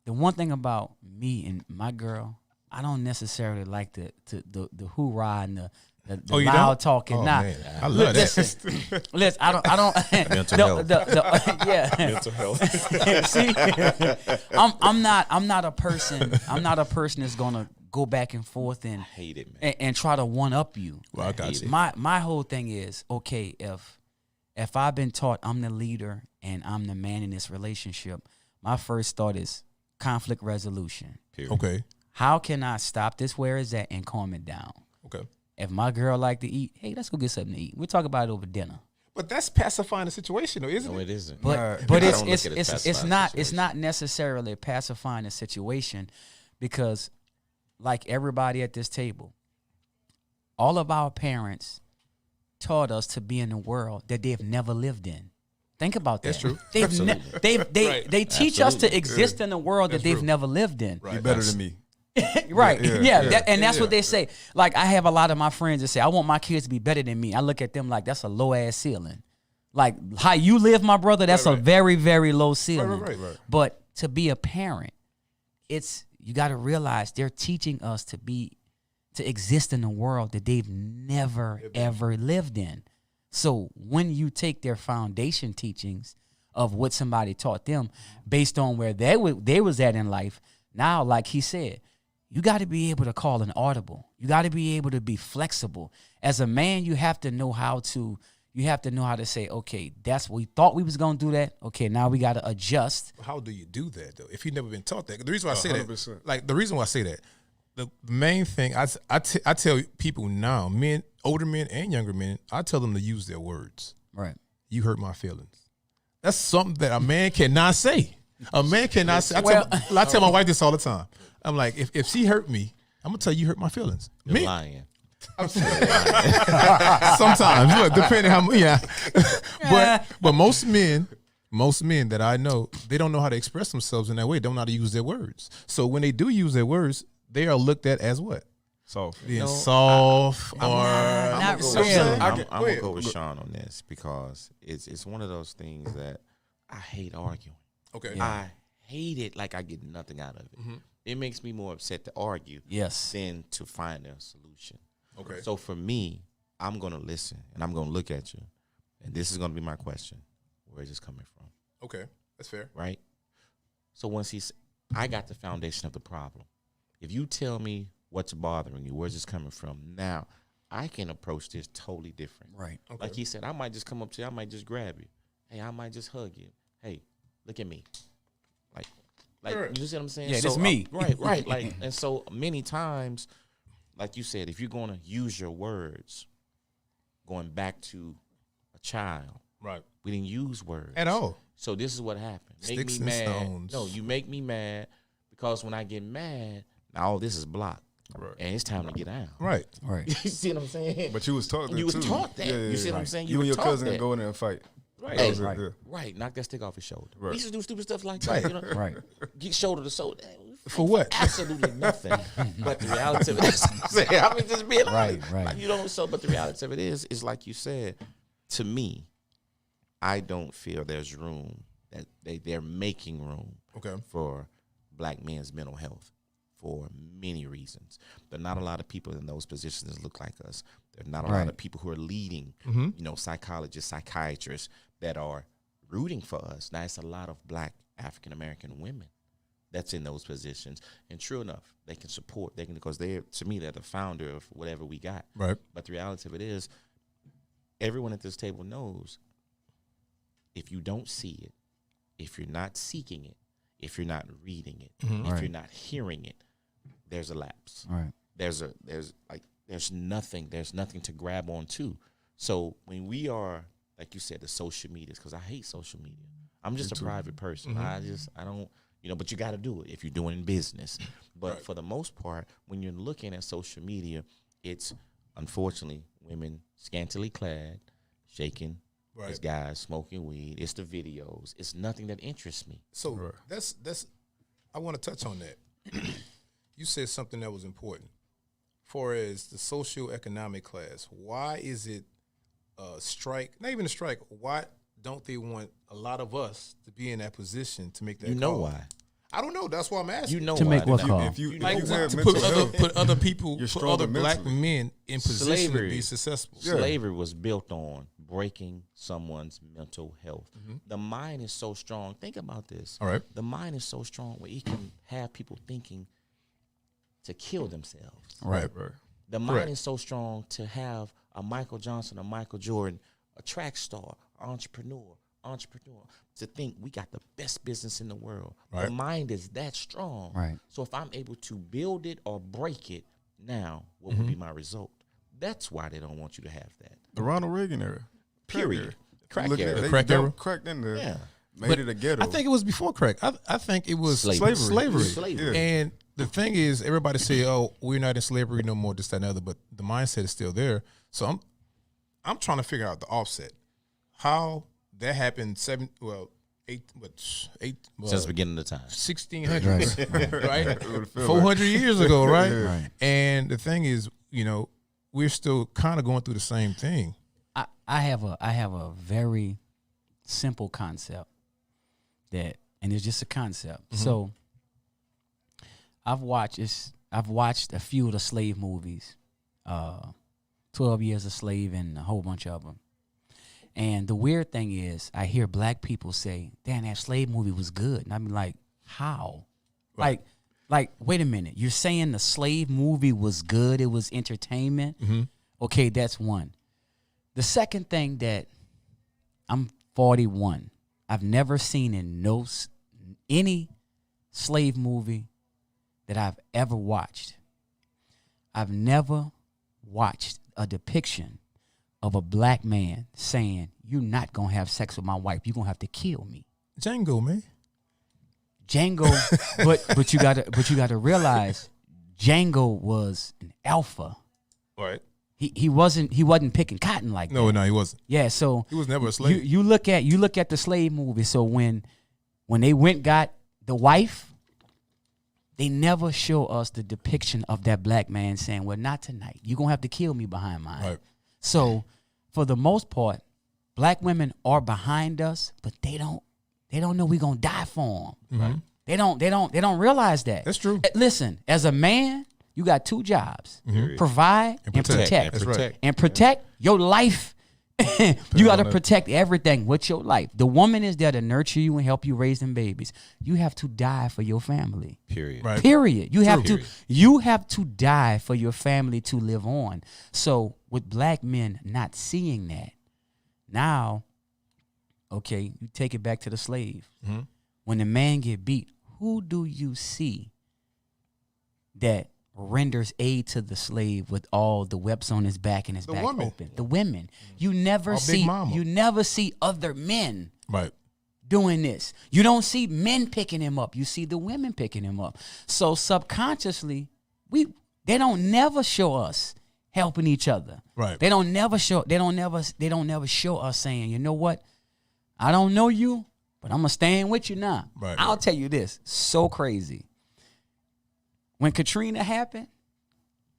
[SPEAKER 3] The one thing about me and my girl, I don't necessarily like the hoorah and the
[SPEAKER 1] You
[SPEAKER 3] loud
[SPEAKER 1] don't?
[SPEAKER 3] talking.
[SPEAKER 1] Oh,
[SPEAKER 3] Nah,
[SPEAKER 1] man. I love that.
[SPEAKER 3] listen, I don't.
[SPEAKER 4] Mental health.
[SPEAKER 3] Yeah.
[SPEAKER 4] Mental health.
[SPEAKER 3] See, I'm not a person. I'm not a person that's gonna go back and forth and
[SPEAKER 4] Hate it, man.
[SPEAKER 3] and try to one up you.
[SPEAKER 1] Well, I got you.
[SPEAKER 3] My whole thing is, okay, if I've been taught I'm the leader and I'm the man in this relationship, my first thought is conflict resolution.
[SPEAKER 4] Period.
[SPEAKER 1] Okay.
[SPEAKER 3] How can I stop this where it's at and calm it down?
[SPEAKER 1] Okay.
[SPEAKER 3] If my girl like to eat, hey, let's go get something to eat. We'll talk about it over dinner.
[SPEAKER 1] But that's pacifying the situation, though, isn't
[SPEAKER 4] No,
[SPEAKER 1] it?
[SPEAKER 4] it isn't.
[SPEAKER 3] But
[SPEAKER 2] Nah,
[SPEAKER 3] but
[SPEAKER 4] I
[SPEAKER 3] it's
[SPEAKER 4] don't look
[SPEAKER 3] it's
[SPEAKER 4] at it
[SPEAKER 3] it's
[SPEAKER 4] as
[SPEAKER 3] it's
[SPEAKER 4] pacifying
[SPEAKER 3] not
[SPEAKER 4] the
[SPEAKER 3] it's
[SPEAKER 4] situation.
[SPEAKER 3] not necessarily pacifying the situation, because like everybody at this table, all of our parents taught us to be in a world that they've never lived in. Think about that.
[SPEAKER 1] That's true.
[SPEAKER 3] They teach us to exist in a world that they've
[SPEAKER 1] true.
[SPEAKER 3] never lived in.
[SPEAKER 2] You're better than me.
[SPEAKER 3] Right.
[SPEAKER 2] Yeah,
[SPEAKER 3] Yeah.
[SPEAKER 2] yeah,
[SPEAKER 3] And that's what they say. Like, I have a lot of my friends that say, I want my kids to be better than me. I look at them like that's a low ass ceiling. Like how you live, my brother, that's a very, very low ceiling.
[SPEAKER 1] Right.
[SPEAKER 3] But to be a parent, you got to realize they're teaching us to exist in a world that they've never, ever lived in. So when you take their foundation teachings of what somebody taught them based on where they was at in life, now, like he said, you got to be able to call an audible. You got to be able to be flexible. As a man, you have to know how to say, okay, that's what we thought we was going to do that. Okay, now we got to adjust.
[SPEAKER 1] How do you do that, though, if you've never been taught that? The reason why I say
[SPEAKER 2] 100%.
[SPEAKER 1] that, like, the reason why I say that, the main thing, I tell people now, men, older men and younger men, I tell them to use their words.
[SPEAKER 3] Right.
[SPEAKER 1] You hurt my feelings. That's something that a man cannot say. A man cannot say. I tell my wife this all the time. I'm like, if she hurt me, I'm going to tell you hurt my feelings.
[SPEAKER 4] You're lying.
[SPEAKER 1] Sometimes, look, depending how much, but most men that I know, they don't know how to express themselves in that way. They don't know how to use their words. So when they do use their words, they are looked at as what?
[SPEAKER 2] Soft.
[SPEAKER 1] Being soft or
[SPEAKER 3] not really.
[SPEAKER 4] I'm gonna go with Sean on this because it's one of those things that I hate arguing.
[SPEAKER 1] okay.
[SPEAKER 3] Yeah.
[SPEAKER 4] I hate it like I get nothing out of it. It makes me more upset to argue
[SPEAKER 3] Yes.
[SPEAKER 4] than to find a solution.
[SPEAKER 1] Okay.
[SPEAKER 4] So for me, I'm gonna listen and I'm gonna look at you, and this is gonna be my question: where is this coming from?
[SPEAKER 1] Okay, that's fair.
[SPEAKER 4] Right. So once I got the foundation of the problem. If you tell me what's bothering you, where's this coming from? Now I can approach this totally different.
[SPEAKER 3] Right.
[SPEAKER 1] Okay.
[SPEAKER 4] Like he said, I might just come up to you, I might just grab you. Hey, I might just hug you. Hey, look at me. Like
[SPEAKER 1] Right.
[SPEAKER 4] you see what I'm saying?
[SPEAKER 3] Yeah, that's me.
[SPEAKER 4] Right. Like, and so many times, like you said, if you're gonna use your words, going back to a child,
[SPEAKER 1] Right.
[SPEAKER 4] we didn't use words
[SPEAKER 1] At all.
[SPEAKER 4] So this is what happened. Make
[SPEAKER 1] Sticks
[SPEAKER 4] me
[SPEAKER 1] and
[SPEAKER 4] mad.
[SPEAKER 1] stones.
[SPEAKER 4] No, you make me mad because when I get mad, now all this is blocked.
[SPEAKER 2] Right.
[SPEAKER 4] And it's time to get out.
[SPEAKER 1] Right.
[SPEAKER 3] Right.
[SPEAKER 4] You see what I'm saying?
[SPEAKER 2] But you was taught that
[SPEAKER 4] You was
[SPEAKER 2] too.
[SPEAKER 4] taught that. You see what I'm saying?
[SPEAKER 2] You
[SPEAKER 4] were
[SPEAKER 2] and your
[SPEAKER 4] taught
[SPEAKER 2] cousin
[SPEAKER 4] that.
[SPEAKER 2] go in there and fight.
[SPEAKER 4] Right.
[SPEAKER 2] That was it,
[SPEAKER 3] Right.
[SPEAKER 2] yeah.
[SPEAKER 4] Right. Knock that stick off his shoulder.
[SPEAKER 2] Right.
[SPEAKER 4] We used to do stupid stuff like that. You know?
[SPEAKER 3] Right.
[SPEAKER 4] Get shoulder to shoulder.
[SPEAKER 1] For what?
[SPEAKER 4] Absolutely nothing. But the reality of it is, I mean, just being honest.
[SPEAKER 3] Right.
[SPEAKER 4] You know, so, but the reality of it is like you said, to me, I don't feel there's room that they're making room
[SPEAKER 1] Okay.
[SPEAKER 4] for black men's mental health for many reasons. There are not a lot of people in those positions that look like us. There are not a lot of people who are leading, you know, psychologists, psychiatrists that are rooting for us. Now, it's a lot of black African-American women that's in those positions. And true enough, they can support, because to me, they're the founder of whatever we got.
[SPEAKER 1] Right.
[SPEAKER 4] But the reality of it is, everyone at this table knows if you don't see it, if you're not seeking it, if you're not reading it, if you're not hearing it, there's a lapse.
[SPEAKER 3] Right.
[SPEAKER 4] There's nothing to grab on to. So when we are, like you said, the social medias, because I hate social media. I'm just a private person. I don't, but you got to do it if you're doing business. But for the most part, when you're looking at social media, it's unfortunately women scantily clad, shaking.
[SPEAKER 1] Right.
[SPEAKER 4] It's guys smoking weed. It's the videos. It's nothing that interests me.
[SPEAKER 1] So that's I want to touch on that. You said something that was important. For as the socioeconomic class, why is it a strike? Not even a strike. Why don't they want a lot of us to be in that position to make that?
[SPEAKER 4] You know
[SPEAKER 1] call?
[SPEAKER 4] why?
[SPEAKER 1] I don't know. That's why I'm asking.
[SPEAKER 4] You know
[SPEAKER 3] To
[SPEAKER 4] why?
[SPEAKER 3] make what call?
[SPEAKER 2] If you
[SPEAKER 1] Like
[SPEAKER 2] if you have
[SPEAKER 1] to
[SPEAKER 2] mental
[SPEAKER 1] put
[SPEAKER 2] health,
[SPEAKER 1] other people,
[SPEAKER 2] You're
[SPEAKER 1] put
[SPEAKER 2] stronger
[SPEAKER 1] other black
[SPEAKER 2] mentally.
[SPEAKER 1] men in position
[SPEAKER 4] Slavery.
[SPEAKER 1] to be successful.
[SPEAKER 4] Slavery was built on breaking someone's mental health. The mind is so strong. Think about this.
[SPEAKER 1] All right.
[SPEAKER 4] The mind is so strong where it can have people thinking to kill themselves.
[SPEAKER 1] Right.
[SPEAKER 2] right.
[SPEAKER 4] The mind is so strong to have a Michael Johnson, a Michael Jordan, a track star, entrepreneur, to think we got the best business in the world.
[SPEAKER 1] Right.
[SPEAKER 4] The mind is that strong.
[SPEAKER 3] Right.
[SPEAKER 4] So if I'm able to build it or break it, now what would be my result? That's why they don't want you to have that.
[SPEAKER 2] The Ronald Reagan era.
[SPEAKER 4] Period. Crack
[SPEAKER 2] Look at
[SPEAKER 4] era.
[SPEAKER 2] it. They
[SPEAKER 1] Crack
[SPEAKER 2] dumped
[SPEAKER 1] era?
[SPEAKER 2] cracked in there.
[SPEAKER 4] Yeah.
[SPEAKER 2] Made
[SPEAKER 1] But
[SPEAKER 2] it a ghetto.
[SPEAKER 1] I think it was before crack. I think it was
[SPEAKER 4] Slavery.
[SPEAKER 1] slavery.
[SPEAKER 2] Yeah.
[SPEAKER 1] And the thing is, everybody say, "Oh, we're not in slavery no more," this, that, and the other. But the mindset is still there. So I'm trying to figure out the offset. How that happened?
[SPEAKER 4] Since the
[SPEAKER 1] 1600s,
[SPEAKER 4] beginning of the time.
[SPEAKER 1] right?
[SPEAKER 2] It would feel
[SPEAKER 1] 400 years ago, right?
[SPEAKER 2] Yeah.
[SPEAKER 3] Right.
[SPEAKER 1] And the thing is, we're still kind of going through the same thing.
[SPEAKER 3] I have a very simple concept that, and it's just a concept. So I've watched a few of the slave movies, 12 Years a Slave and a whole bunch of them. And the weird thing is, I hear black people say, damn, that slave movie was good. And I'm like, how?
[SPEAKER 1] Right.
[SPEAKER 3] Like, wait a minute. You're saying the slave movie was good? It was entertainment? Okay, that's one. The second thing that I'm 41. I've never seen in any slave movie that I've ever watched. I've never watched a depiction of a black man saying, you're not going to have sex with my wife. You're going to have to kill me.
[SPEAKER 1] Django, man.
[SPEAKER 3] Django, but you got to realize Django was an alpha.
[SPEAKER 1] Right.
[SPEAKER 3] He wasn't picking cotton like that.
[SPEAKER 1] No, he wasn't.
[SPEAKER 3] Yeah, so
[SPEAKER 1] He was never a slave.
[SPEAKER 3] you look at the slave movie. So when they got the wife, they never show us the depiction of that black man saying, well, not tonight. You're going to have to kill me behind mine.
[SPEAKER 1] Right.
[SPEAKER 3] So for the most part, black women are behind us, but they don't know we're going to die for them. Right. They don't realize that.
[SPEAKER 1] That's true.
[SPEAKER 3] Listen, as a man, you got two jobs: provide and protect.
[SPEAKER 1] That's right.
[SPEAKER 3] And protect your life. You got to protect everything with your life. The woman is there to nurture you and help you raise them babies. You have to die for your family.
[SPEAKER 4] Period.
[SPEAKER 1] Right.
[SPEAKER 3] Period. You have
[SPEAKER 4] Period.
[SPEAKER 3] you have to die for your family to live on. So with black men not seeing that, now, okay, you take it back to the slave. When the man get beat, who do you see that renders aid to the slave with all the webs on his back and his back
[SPEAKER 1] woman.
[SPEAKER 3] open? The women. You never
[SPEAKER 1] Our big
[SPEAKER 3] see
[SPEAKER 1] mama.
[SPEAKER 3] you never see other men
[SPEAKER 1] Right.
[SPEAKER 3] doing this. You don't see men picking him up. You see the women picking him up. So subconsciously, they don't never show us helping each other.
[SPEAKER 1] Right.
[SPEAKER 3] They don't never show us saying, you know what? I don't know you, but I'm gonna stand with you now.
[SPEAKER 1] Right.
[SPEAKER 3] I'll tell you this, so crazy. When Katrina happened,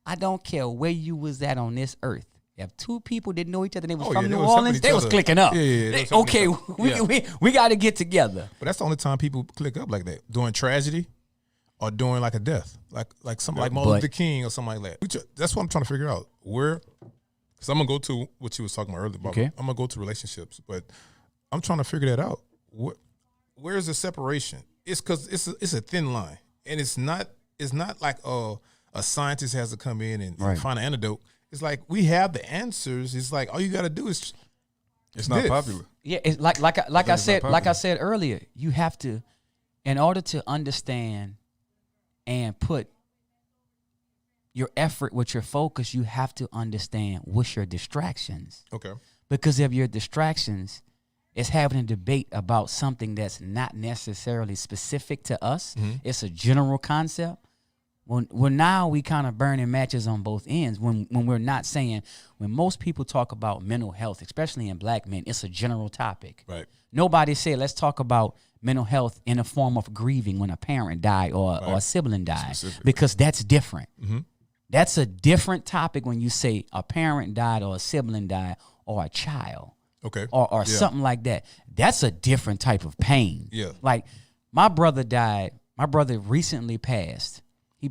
[SPEAKER 3] I don't care where you was at on this earth. If two people didn't know each other, they was from
[SPEAKER 1] they
[SPEAKER 3] New
[SPEAKER 1] was helping
[SPEAKER 3] Orleans,
[SPEAKER 1] each
[SPEAKER 3] they was
[SPEAKER 1] other.
[SPEAKER 3] clicking up.
[SPEAKER 1] Yeah, they was helping
[SPEAKER 3] Okay,
[SPEAKER 1] each other. Yeah.
[SPEAKER 3] we got to get together.
[SPEAKER 1] But that's the only time people click up like that, during tragedy or during like a death, like something like Martin
[SPEAKER 3] But-
[SPEAKER 1] Luther King or something like that. That's what I'm trying to figure out. Because I'm gonna go to what you was talking about earlier. About,
[SPEAKER 3] Okay.
[SPEAKER 1] I'm gonna go to relationships, but I'm trying to figure that out. Where's the separation? It's because it's a thin line, and it's not like a scientist has to come in and
[SPEAKER 3] Right.
[SPEAKER 1] find an antidote. It's like we have the answers. It's like all you got to do is
[SPEAKER 2] It's not
[SPEAKER 1] this.
[SPEAKER 2] popular.
[SPEAKER 3] Yeah, it's like I
[SPEAKER 2] it's not popular.
[SPEAKER 3] said earlier, you have to, in order to understand and put your effort with your focus, you have to understand what's your distractions.
[SPEAKER 1] Okay.
[SPEAKER 3] Because if your distractions is having a debate about something that's not necessarily specific to us, it's a general concept. Well, now we kind of burning matches on both ends when we're not saying, when most people talk about mental health, especially in black men, it's a general topic.
[SPEAKER 1] Right.
[SPEAKER 3] Nobody said, let's talk about mental health in a form of grieving when a parent died or a sibling died, because that's different. That's a different topic when you say a parent died or a sibling died or a child.
[SPEAKER 1] Okay.
[SPEAKER 3] Or something like that. That's a different type of pain.
[SPEAKER 1] Yeah.
[SPEAKER 3] Like my brother died. My brother recently passed.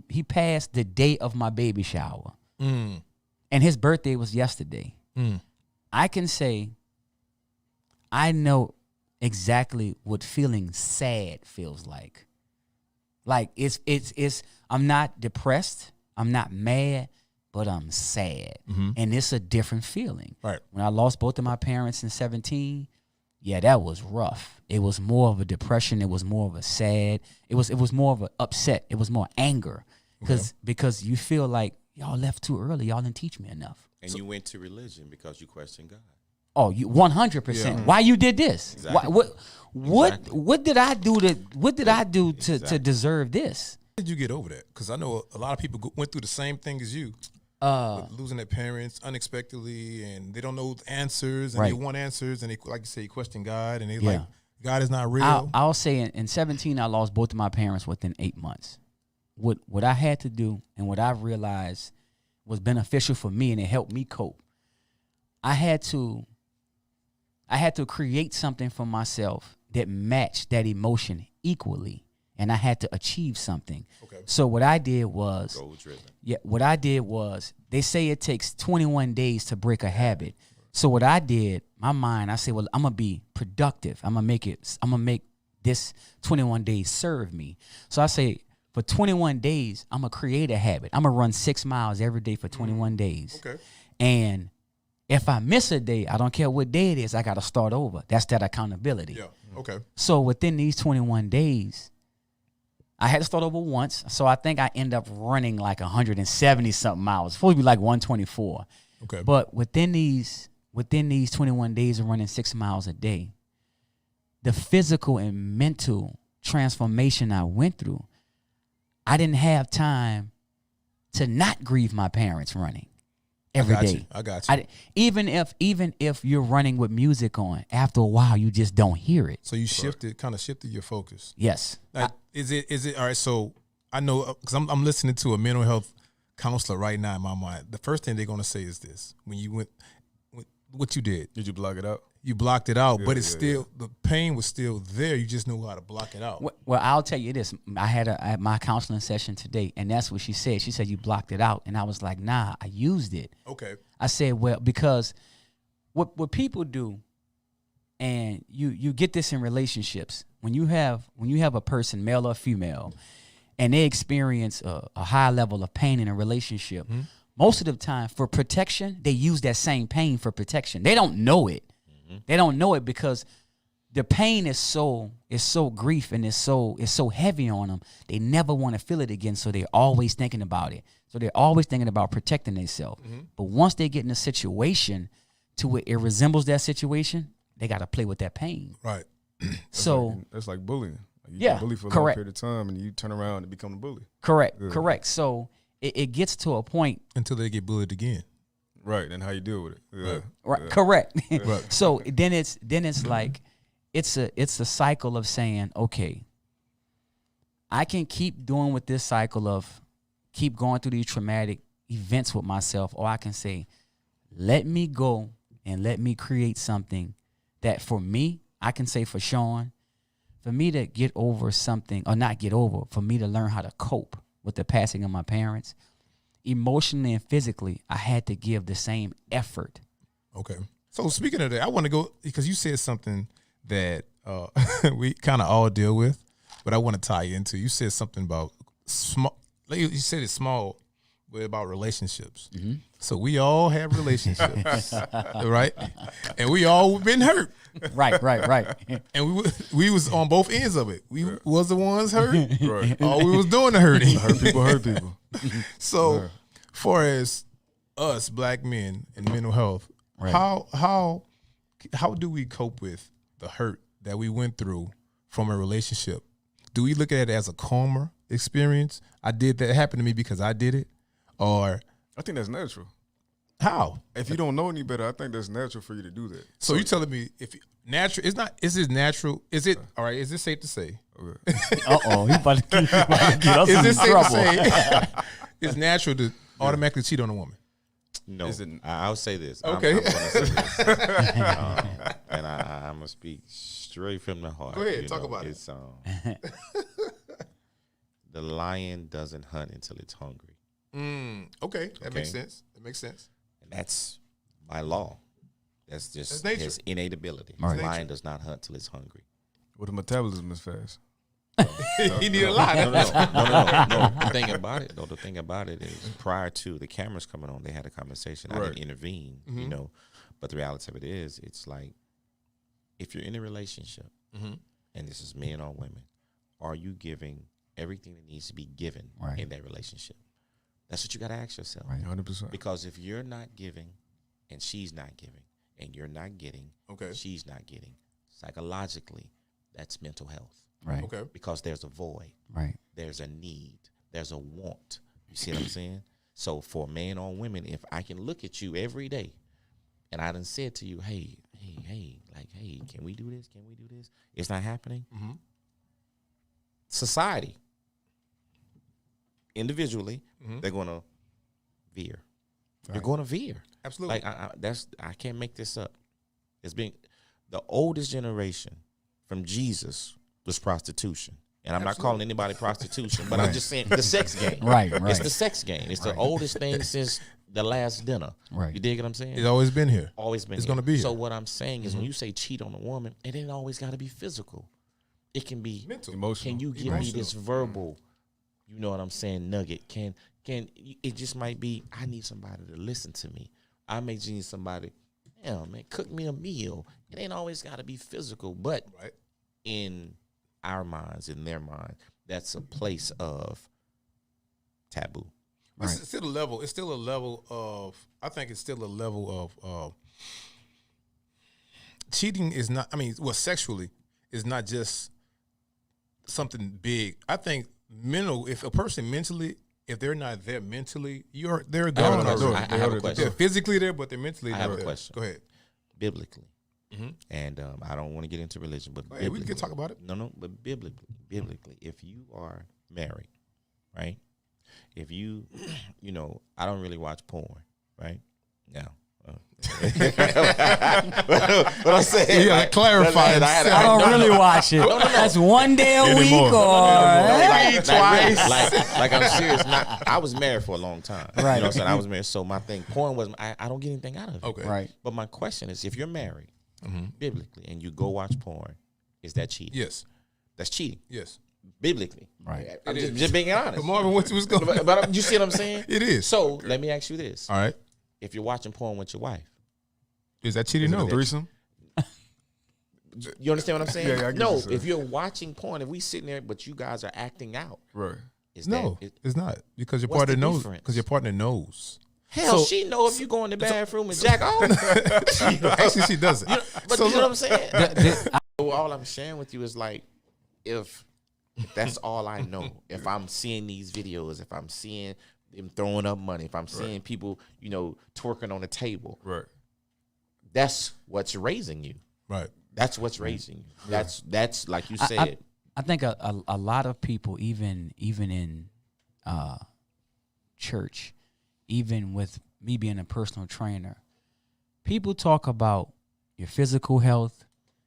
[SPEAKER 3] He passed the day of my baby shower. And his birthday was yesterday. I can say I know exactly what feeling sad feels like. Like it's I'm not depressed, I'm not mad, but I'm sad. And it's a different feeling.
[SPEAKER 1] Right.
[SPEAKER 3] When I lost both of my parents in 17, yeah, that was rough. It was more of a depression. It was more of a sad. It was more of an upset. It was more anger. Because you feel like y'all left too early. Y'all didn't teach me enough.
[SPEAKER 4] And you went to religion because you questioned God.
[SPEAKER 3] Oh, you 100%. Why you did this?
[SPEAKER 4] Exactly.
[SPEAKER 3] What did I do to deserve this?
[SPEAKER 1] How did you get over that? Because I know a lot of people went through the same thing as you. With losing their parents unexpectedly, and they don't know the answers, and they want answers, and they, like you say, question God, and they like, God is not real.
[SPEAKER 3] I'll say in 17, I lost both of my parents within 8 months. What I had to do and what I realized was beneficial for me, and it helped me cope. I had to I had to create something for myself that matched that emotion equally, and I had to achieve something.
[SPEAKER 1] Okay.
[SPEAKER 3] So what I did was,
[SPEAKER 4] Goal driven.
[SPEAKER 3] what I did was, they say it takes 21 days to break a habit. So what I did, my mind, I said, well, I'm gonna be productive. I'm gonna make this 21 days serve me. So I say, for 21 days, I'm gonna create a habit. I'm gonna run 6 miles every day for 21 days.
[SPEAKER 1] Okay.
[SPEAKER 3] And if I miss a day, I don't care what day it is, I gotta start over. That's that accountability.
[SPEAKER 1] Yeah. Okay.
[SPEAKER 3] So within these 21 days, I had to start over once. So I think I end up running like 170 something miles. It's supposed to be like 124.
[SPEAKER 1] Okay.
[SPEAKER 3] But within these 21 days of running 6 miles a day, the physical and mental transformation I went through, I didn't have time to not grieve my parents running every day.
[SPEAKER 1] I got you.
[SPEAKER 3] Even if you're running with music on, after a while you just don't hear it.
[SPEAKER 1] So you kind of shifted your focus.
[SPEAKER 3] Yes.
[SPEAKER 1] Like, is it all right? So I know, because I'm listening to a mental health counselor right now in my mind. The first thing they're gonna say is this: when you went, what you did,
[SPEAKER 2] Did you block it out?
[SPEAKER 1] you blocked it out, but it's
[SPEAKER 2] yeah,
[SPEAKER 1] still the pain was still there. You just knew how to block it out.
[SPEAKER 3] Well, I'll tell you this. I had my counseling session today, and that's what she said. She said, you blocked it out. And I was like, nah, I used it.
[SPEAKER 1] Okay.
[SPEAKER 3] I said, well, because what people do, and you get this in relationships, when you have a person, male or female, and they experience a high level of pain in a relationship, most of the time, for protection, they use that same pain for protection. They don't know it. They don't know it because the pain is so grief, and it's so heavy on them. They never want to feel it again, so they're always thinking about it. So they're always thinking about protecting themselves. But once they get in a situation to where it resembles that situation, they got to play with that pain.
[SPEAKER 1] Right.
[SPEAKER 2] That's like bullying. Like you
[SPEAKER 3] Yeah,
[SPEAKER 2] get bullied for a long
[SPEAKER 3] correct.
[SPEAKER 2] period of time, and you turn around and become a bully.
[SPEAKER 3] Correct. So it gets to a point.
[SPEAKER 1] Until they get bullied again.
[SPEAKER 2] Right, and how you deal with it. Yeah.
[SPEAKER 3] Right,
[SPEAKER 2] Yeah.
[SPEAKER 3] correct.
[SPEAKER 1] Right.
[SPEAKER 3] So then it's like it's a cycle of saying, okay, I can keep doing with this cycle of keep going through these traumatic events with myself, or I can say, let me go and let me create something that for me, I can say for Sean, for me to get over something, or not get over, for me to learn how to cope with the passing of my parents, emotionally and physically, I had to give the same effort.
[SPEAKER 1] Okay. So speaking of that, I want to go, because you said something that we kind of all deal with, but I want to tie into. You said something about small. You said it's small, but about relationships. So we all have relationships, right? And we all been hurt.
[SPEAKER 3] Right.
[SPEAKER 1] And we was on both ends of it. We was the ones hurt.
[SPEAKER 2] Right.
[SPEAKER 1] All we was doing the hurting.
[SPEAKER 2] Hurt people.
[SPEAKER 1] So, far as us black men in mental health,
[SPEAKER 3] Right.
[SPEAKER 1] how do we cope with the hurt that we went through from a relationship? Do we look at it as a karma experience? I did that, happened to me because I did it, or
[SPEAKER 2] I think that's natural.
[SPEAKER 1] how?
[SPEAKER 2] If you don't know any better, I think that's natural for you to do that.
[SPEAKER 1] So you telling me if natural? It's not. Is it natural? Is it all right? Is it safe to say?
[SPEAKER 2] Okay.
[SPEAKER 3] He about to get us
[SPEAKER 1] Is
[SPEAKER 3] in
[SPEAKER 1] it safe to
[SPEAKER 3] trouble.
[SPEAKER 1] say it's natural to automatically cheat on a woman?
[SPEAKER 4] No,
[SPEAKER 2] Is it-
[SPEAKER 4] I'll say this.
[SPEAKER 1] Okay.
[SPEAKER 4] I'm gonna say this. And I'm gonna speak straight from the heart.
[SPEAKER 1] Go ahead, talk about it.
[SPEAKER 4] It's the lion doesn't hunt until it's hungry,
[SPEAKER 1] Okay, that makes
[SPEAKER 4] Okay.
[SPEAKER 1] sense. That makes sense.
[SPEAKER 4] and that's by law. That's just
[SPEAKER 1] That's nature.
[SPEAKER 4] his innate ability.
[SPEAKER 3] Right.
[SPEAKER 4] The lion
[SPEAKER 1] Nature.
[SPEAKER 4] does not hunt till it's hungry.
[SPEAKER 2] Well, the metabolism is fast.
[SPEAKER 1] He need a lot.
[SPEAKER 4] No. The thing about it is, prior to the cameras coming on, they had a conversation. I
[SPEAKER 2] Right.
[SPEAKER 4] didn't intervene, you know. But the reality of it is, it's like, if you're in a relationship, and this is men or women, are you giving everything that needs to be given
[SPEAKER 3] Right.
[SPEAKER 4] in that relationship? That's what you got to ask yourself.
[SPEAKER 3] Right.
[SPEAKER 2] 100%.
[SPEAKER 4] Because if you're not giving, and she's not giving, and you're not getting,
[SPEAKER 1] Okay.
[SPEAKER 4] she's not getting, psychologically, that's mental health.
[SPEAKER 3] Right.
[SPEAKER 1] Okay.
[SPEAKER 4] Because there's a void.
[SPEAKER 3] Right.
[SPEAKER 4] There's a need, there's a want. You see what I'm saying? So for men or women, if I can look at you every day and I done said to you, hey, can we do this? Can we do this? It's not happening. Society, individually, they're going to veer. They're going to veer.
[SPEAKER 1] Absolutely.
[SPEAKER 4] Like I can't make this up. It's being the oldest generation from Jesus was prostitution. And I'm not calling anybody prostitution, but I'm just saying the sex game.
[SPEAKER 3] Right.
[SPEAKER 4] It's the sex game. It's the oldest thing since the last dinner.
[SPEAKER 3] Right.
[SPEAKER 4] You dig what I'm saying?
[SPEAKER 1] It's always been here.
[SPEAKER 4] Always been.
[SPEAKER 1] It's
[SPEAKER 4] here.
[SPEAKER 1] gonna be here.
[SPEAKER 4] So what I'm saying is, when you say cheat on a woman, it ain't always got to be physical. It can be
[SPEAKER 1] Mental.
[SPEAKER 2] Emotional.
[SPEAKER 4] Can you give me this verbal? You know what I'm saying? Nugget. Can it just might be? I need somebody to listen to me. I may need somebody. Damn, man, cook me a meal. It ain't always got to be physical, but in our minds, in their mind, that's a place of taboo.
[SPEAKER 1] Right. It's still a level. It's still a level of. I think it's still a level of cheating. Is not. I mean, well, sexually is not just something big. I think mental. If a person mentally, if they're not there mentally, they're gone.
[SPEAKER 4] I have a question.
[SPEAKER 1] They're physically there, but they're mentally.
[SPEAKER 4] I have a
[SPEAKER 1] there.
[SPEAKER 4] question.
[SPEAKER 1] Go ahead.
[SPEAKER 4] Biblically, and I don't want to get into religion, but
[SPEAKER 1] Hey, we can talk about it.
[SPEAKER 4] No, but biblically, if you are married, right? If you, I don't really watch porn, right? No. But I'm saying,
[SPEAKER 1] You gotta clarify.
[SPEAKER 3] I don't really watch it. That's one day a week
[SPEAKER 1] Anymore.
[SPEAKER 3] or
[SPEAKER 4] like I'm serious. I was married for a long time.
[SPEAKER 3] Right.
[SPEAKER 4] You know what I'm saying? I was married, so my thing, porn wasn't. I don't get anything out of it.
[SPEAKER 1] Okay.
[SPEAKER 3] right.
[SPEAKER 4] But my question is, if you're married, biblically, and you go watch porn, is that cheating?
[SPEAKER 1] Yes.
[SPEAKER 4] That's cheating.
[SPEAKER 1] Yes.
[SPEAKER 4] Biblically.
[SPEAKER 3] Right.
[SPEAKER 4] I'm just being honest.
[SPEAKER 1] But Marvin, what was going?
[SPEAKER 4] But you see what I'm saying?
[SPEAKER 1] It is.
[SPEAKER 4] So let me ask you this:
[SPEAKER 1] All right.
[SPEAKER 4] if you're watching porn with your wife,
[SPEAKER 1] Is that cheating? No.
[SPEAKER 2] Threesome.
[SPEAKER 4] you understand what I'm saying?
[SPEAKER 2] Yeah, I get
[SPEAKER 4] no,
[SPEAKER 2] what you're
[SPEAKER 4] if you're watching porn, if we sitting there, but you guys are acting out,
[SPEAKER 2] Right.
[SPEAKER 4] is
[SPEAKER 1] No,
[SPEAKER 4] that?
[SPEAKER 1] it's not because your
[SPEAKER 4] What's
[SPEAKER 1] partner
[SPEAKER 4] the
[SPEAKER 1] knows.
[SPEAKER 4] difference?
[SPEAKER 1] Because your partner knows.
[SPEAKER 4] Hell,
[SPEAKER 1] So-
[SPEAKER 4] she know if you go in the bathroom and jack off.
[SPEAKER 1] Actually, she doesn't.
[SPEAKER 4] But
[SPEAKER 1] So
[SPEAKER 4] you know what I'm
[SPEAKER 1] look,
[SPEAKER 4] saying? So all I'm sharing with you is like, if that's all I know, if I'm seeing these videos, if I'm seeing them throwing up money, if I'm seeing people, twerking on the table,
[SPEAKER 2] Right.
[SPEAKER 4] that's what's raising you.
[SPEAKER 1] Right.
[SPEAKER 4] That's what's raising you. That's like you said.
[SPEAKER 3] I think a lot of people, even in church, even with me being a personal trainer, people talk about your physical health,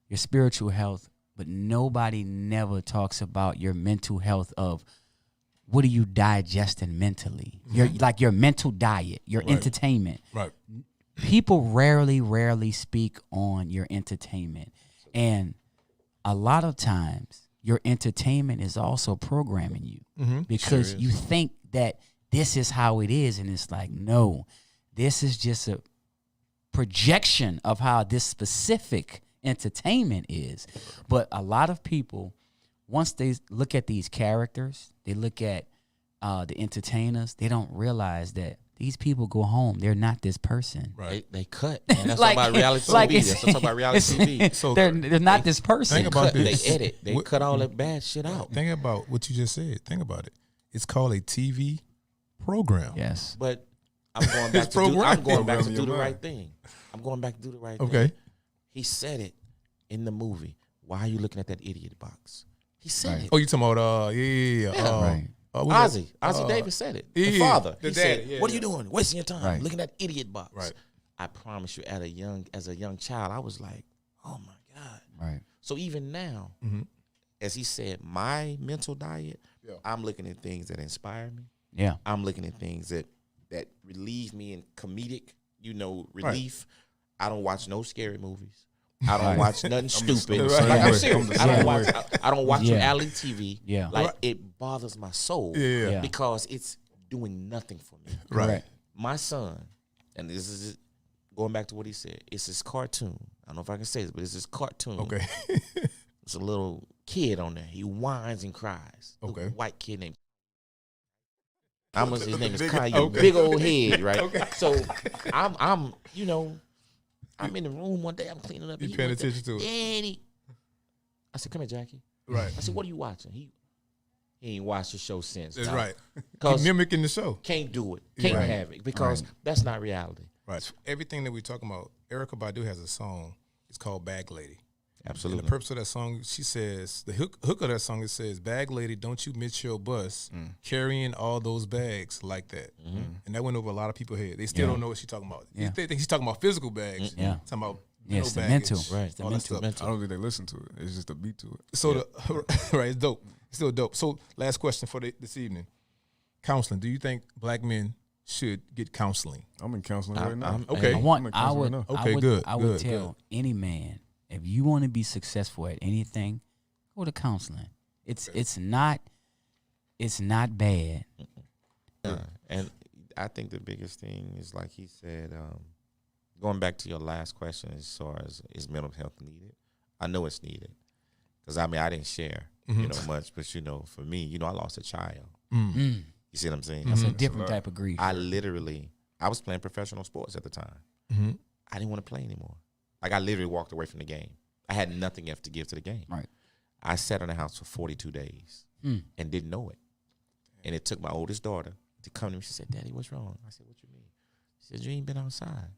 [SPEAKER 3] your spiritual health, but nobody never talks about your mental health of what are you digesting mentally, your mental diet, your entertainment.
[SPEAKER 1] Right.
[SPEAKER 3] People rarely speak on your entertainment. And a lot of times your entertainment is also programming you because you think that this is how it is. And it's like, no, this is just a projection of how this specific entertainment is. But a lot of people, once they look at these characters, they look at the entertainers, they don't realize that these people go home. They're not this person.
[SPEAKER 1] Right.
[SPEAKER 4] They cut. And that's
[SPEAKER 3] Like-
[SPEAKER 4] all about reality
[SPEAKER 3] like
[SPEAKER 4] TV.
[SPEAKER 3] it's-
[SPEAKER 4] That's what I'm talking about reality TV.
[SPEAKER 1] So
[SPEAKER 3] they're not this person.
[SPEAKER 1] think about
[SPEAKER 4] They
[SPEAKER 1] this.
[SPEAKER 4] edit. They cut all that bad shit out.
[SPEAKER 1] Think about what you just said. Think about it. It's called a TV program.
[SPEAKER 3] Yes.
[SPEAKER 4] But I'm going back to do, I'm going back to do the right thing. I'm going back to do the right thing.
[SPEAKER 1] Okay.
[SPEAKER 4] He said it in the movie. Why are you looking at that idiot box? He said it.
[SPEAKER 1] Oh, you talking about yeah.
[SPEAKER 3] Right.
[SPEAKER 1] What's that?
[SPEAKER 4] Ozzy Davis said it.
[SPEAKER 1] yeah,
[SPEAKER 4] The father.
[SPEAKER 1] the
[SPEAKER 4] He
[SPEAKER 1] daddy,
[SPEAKER 4] said,
[SPEAKER 1] yeah,
[SPEAKER 4] "What are
[SPEAKER 1] yeah.
[SPEAKER 4] you doing? Wasting your time
[SPEAKER 3] Right.
[SPEAKER 4] looking at that idiot box."
[SPEAKER 1] Right.
[SPEAKER 4] I promise you, as a young child, I was like, "Oh my god!"
[SPEAKER 3] Right.
[SPEAKER 4] So even now, as he said, my mental diet, I'm looking at things that inspire me.
[SPEAKER 3] Yeah.
[SPEAKER 4] I'm looking at things that relieve me in comedic, relief. I don't watch no scary movies. I don't watch nothing stupid.
[SPEAKER 1] Right.
[SPEAKER 4] Like, I'm
[SPEAKER 3] Right.
[SPEAKER 4] serious. I don't watch
[SPEAKER 3] Yeah.
[SPEAKER 4] reality TV.
[SPEAKER 3] Yeah.
[SPEAKER 4] Like it bothers my soul.
[SPEAKER 1] Yeah.
[SPEAKER 3] Yeah.
[SPEAKER 4] Because it's doing nothing for me.
[SPEAKER 1] Right.
[SPEAKER 3] Correct.
[SPEAKER 4] My son, and this is going back to what he said. It's this cartoon. I don't know if I can say this, but it's this cartoon.
[SPEAKER 1] Okay.
[SPEAKER 4] It's a little kid on there. He whines and cries.
[SPEAKER 1] Okay.
[SPEAKER 4] Little white kid named. His name is
[SPEAKER 2] Big-
[SPEAKER 4] Kai.
[SPEAKER 1] okay.
[SPEAKER 4] Big old head, right?
[SPEAKER 1] Okay.
[SPEAKER 4] So I'm in the room one day. I'm cleaning up.
[SPEAKER 1] You
[SPEAKER 4] he
[SPEAKER 1] paying
[SPEAKER 4] went there,
[SPEAKER 1] attention to it.
[SPEAKER 4] Daddy. I said, "Come here, Jackie."
[SPEAKER 1] Right.
[SPEAKER 4] I said, "What are you watching?" He ain't watched the show since.
[SPEAKER 1] That's
[SPEAKER 4] dog.
[SPEAKER 1] right.
[SPEAKER 4] Cause
[SPEAKER 1] Keep mimicking the show.
[SPEAKER 4] can't do it. Can't
[SPEAKER 1] Right.
[SPEAKER 4] have it because that's not reality.
[SPEAKER 1] Right. Everything that we're talking about, Erykah Badu has a song. It's called Bag Lady. And
[SPEAKER 4] Absolutely.
[SPEAKER 1] the purpose of that song, she says, the hook of that song, it says, "Bag lady, don't you miss your bus carrying all those bags like that." And that went over a lot of people's head. They still don't know what she's talking about.
[SPEAKER 3] Yeah.
[SPEAKER 1] They think she's talking about physical bags.
[SPEAKER 3] Yeah.
[SPEAKER 1] Talking about
[SPEAKER 3] Yes, the
[SPEAKER 1] baggage,
[SPEAKER 3] mental.
[SPEAKER 4] Right.
[SPEAKER 3] It's the
[SPEAKER 1] all that
[SPEAKER 3] mental.
[SPEAKER 1] stuff.
[SPEAKER 2] I don't think they listen to it. It's just a beat to it.
[SPEAKER 1] So right, it's dope. It's still dope. So last question for this evening: counseling. Do you think black men should get counseling?
[SPEAKER 2] I'm in counseling right now.
[SPEAKER 1] Okay.
[SPEAKER 3] I
[SPEAKER 2] I'm
[SPEAKER 3] want.
[SPEAKER 2] in
[SPEAKER 3] I
[SPEAKER 2] counseling
[SPEAKER 3] would.
[SPEAKER 2] right now.
[SPEAKER 1] Okay,
[SPEAKER 3] I would,
[SPEAKER 1] good,
[SPEAKER 3] I would
[SPEAKER 1] good,
[SPEAKER 3] tell any man, if you want to be successful at anything, go to counseling. It's not bad.
[SPEAKER 4] And I think the biggest thing is, like he said, going back to your last question as far as is mental health needed? I know it's needed because I didn't share much, but for me, I lost a child. You see what I'm saying?
[SPEAKER 3] That's a different type of grief.
[SPEAKER 4] I was playing professional sports at the time. I didn't want to play anymore. Like I literally walked away from the game. I had nothing else to give to the game.
[SPEAKER 3] Right.
[SPEAKER 4] I sat in the house for 42 days and didn't know it. And it took my oldest daughter to come to me. She said, "Daddy, what's wrong?" I said, "What you mean?" She said, "You ain't been outside."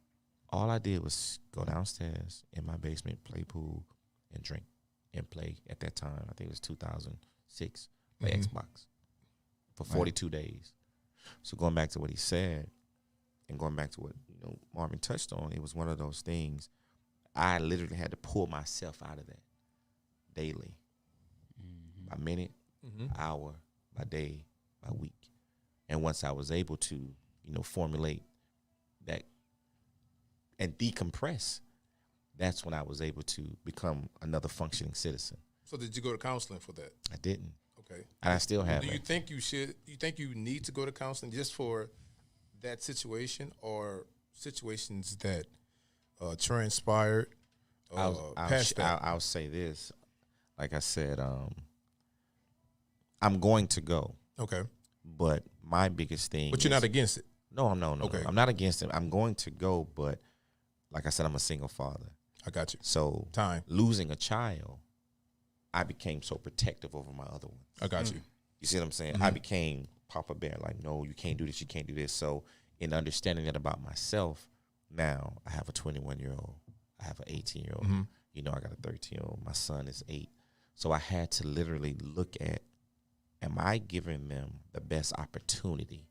[SPEAKER 4] All I did was go downstairs in my basement, play pool, and drink and play. At that time, I think it was 2006, play Xbox for 42 days. So going back to what he said and going back to what Marvin touched on, it was one of those things. I literally had to pull myself out of that daily, by minute, hour, by day, by week. And once I was able to, formulate that and decompress, that's when I was able to become another functioning citizen.
[SPEAKER 1] So did you go to counseling for that?
[SPEAKER 4] I didn't.
[SPEAKER 1] Okay.
[SPEAKER 4] And I still haven't.
[SPEAKER 1] Do you think you should? You think you need to go to counseling just for that situation or situations that transpired past that?
[SPEAKER 4] I'll say this. Like I said, I'm going to go.
[SPEAKER 1] Okay.
[SPEAKER 4] But my biggest thing.
[SPEAKER 1] But you're not against it.
[SPEAKER 4] No.
[SPEAKER 1] Okay.
[SPEAKER 4] I'm not against it. I'm going to go, but like I said, I'm a single father.
[SPEAKER 1] I got you.
[SPEAKER 4] So losing a child, I became so protective over my other one.
[SPEAKER 1] I got you.
[SPEAKER 4] You see what I'm saying? I became Papa Bear, like, no, you can't do this, you can't do this. So in understanding that about myself, now I have a 21-year-old, I have an 18-year-old, I got a 13-year-old, my son is 8. So I had to literally look at, am I giving them the best opportunity?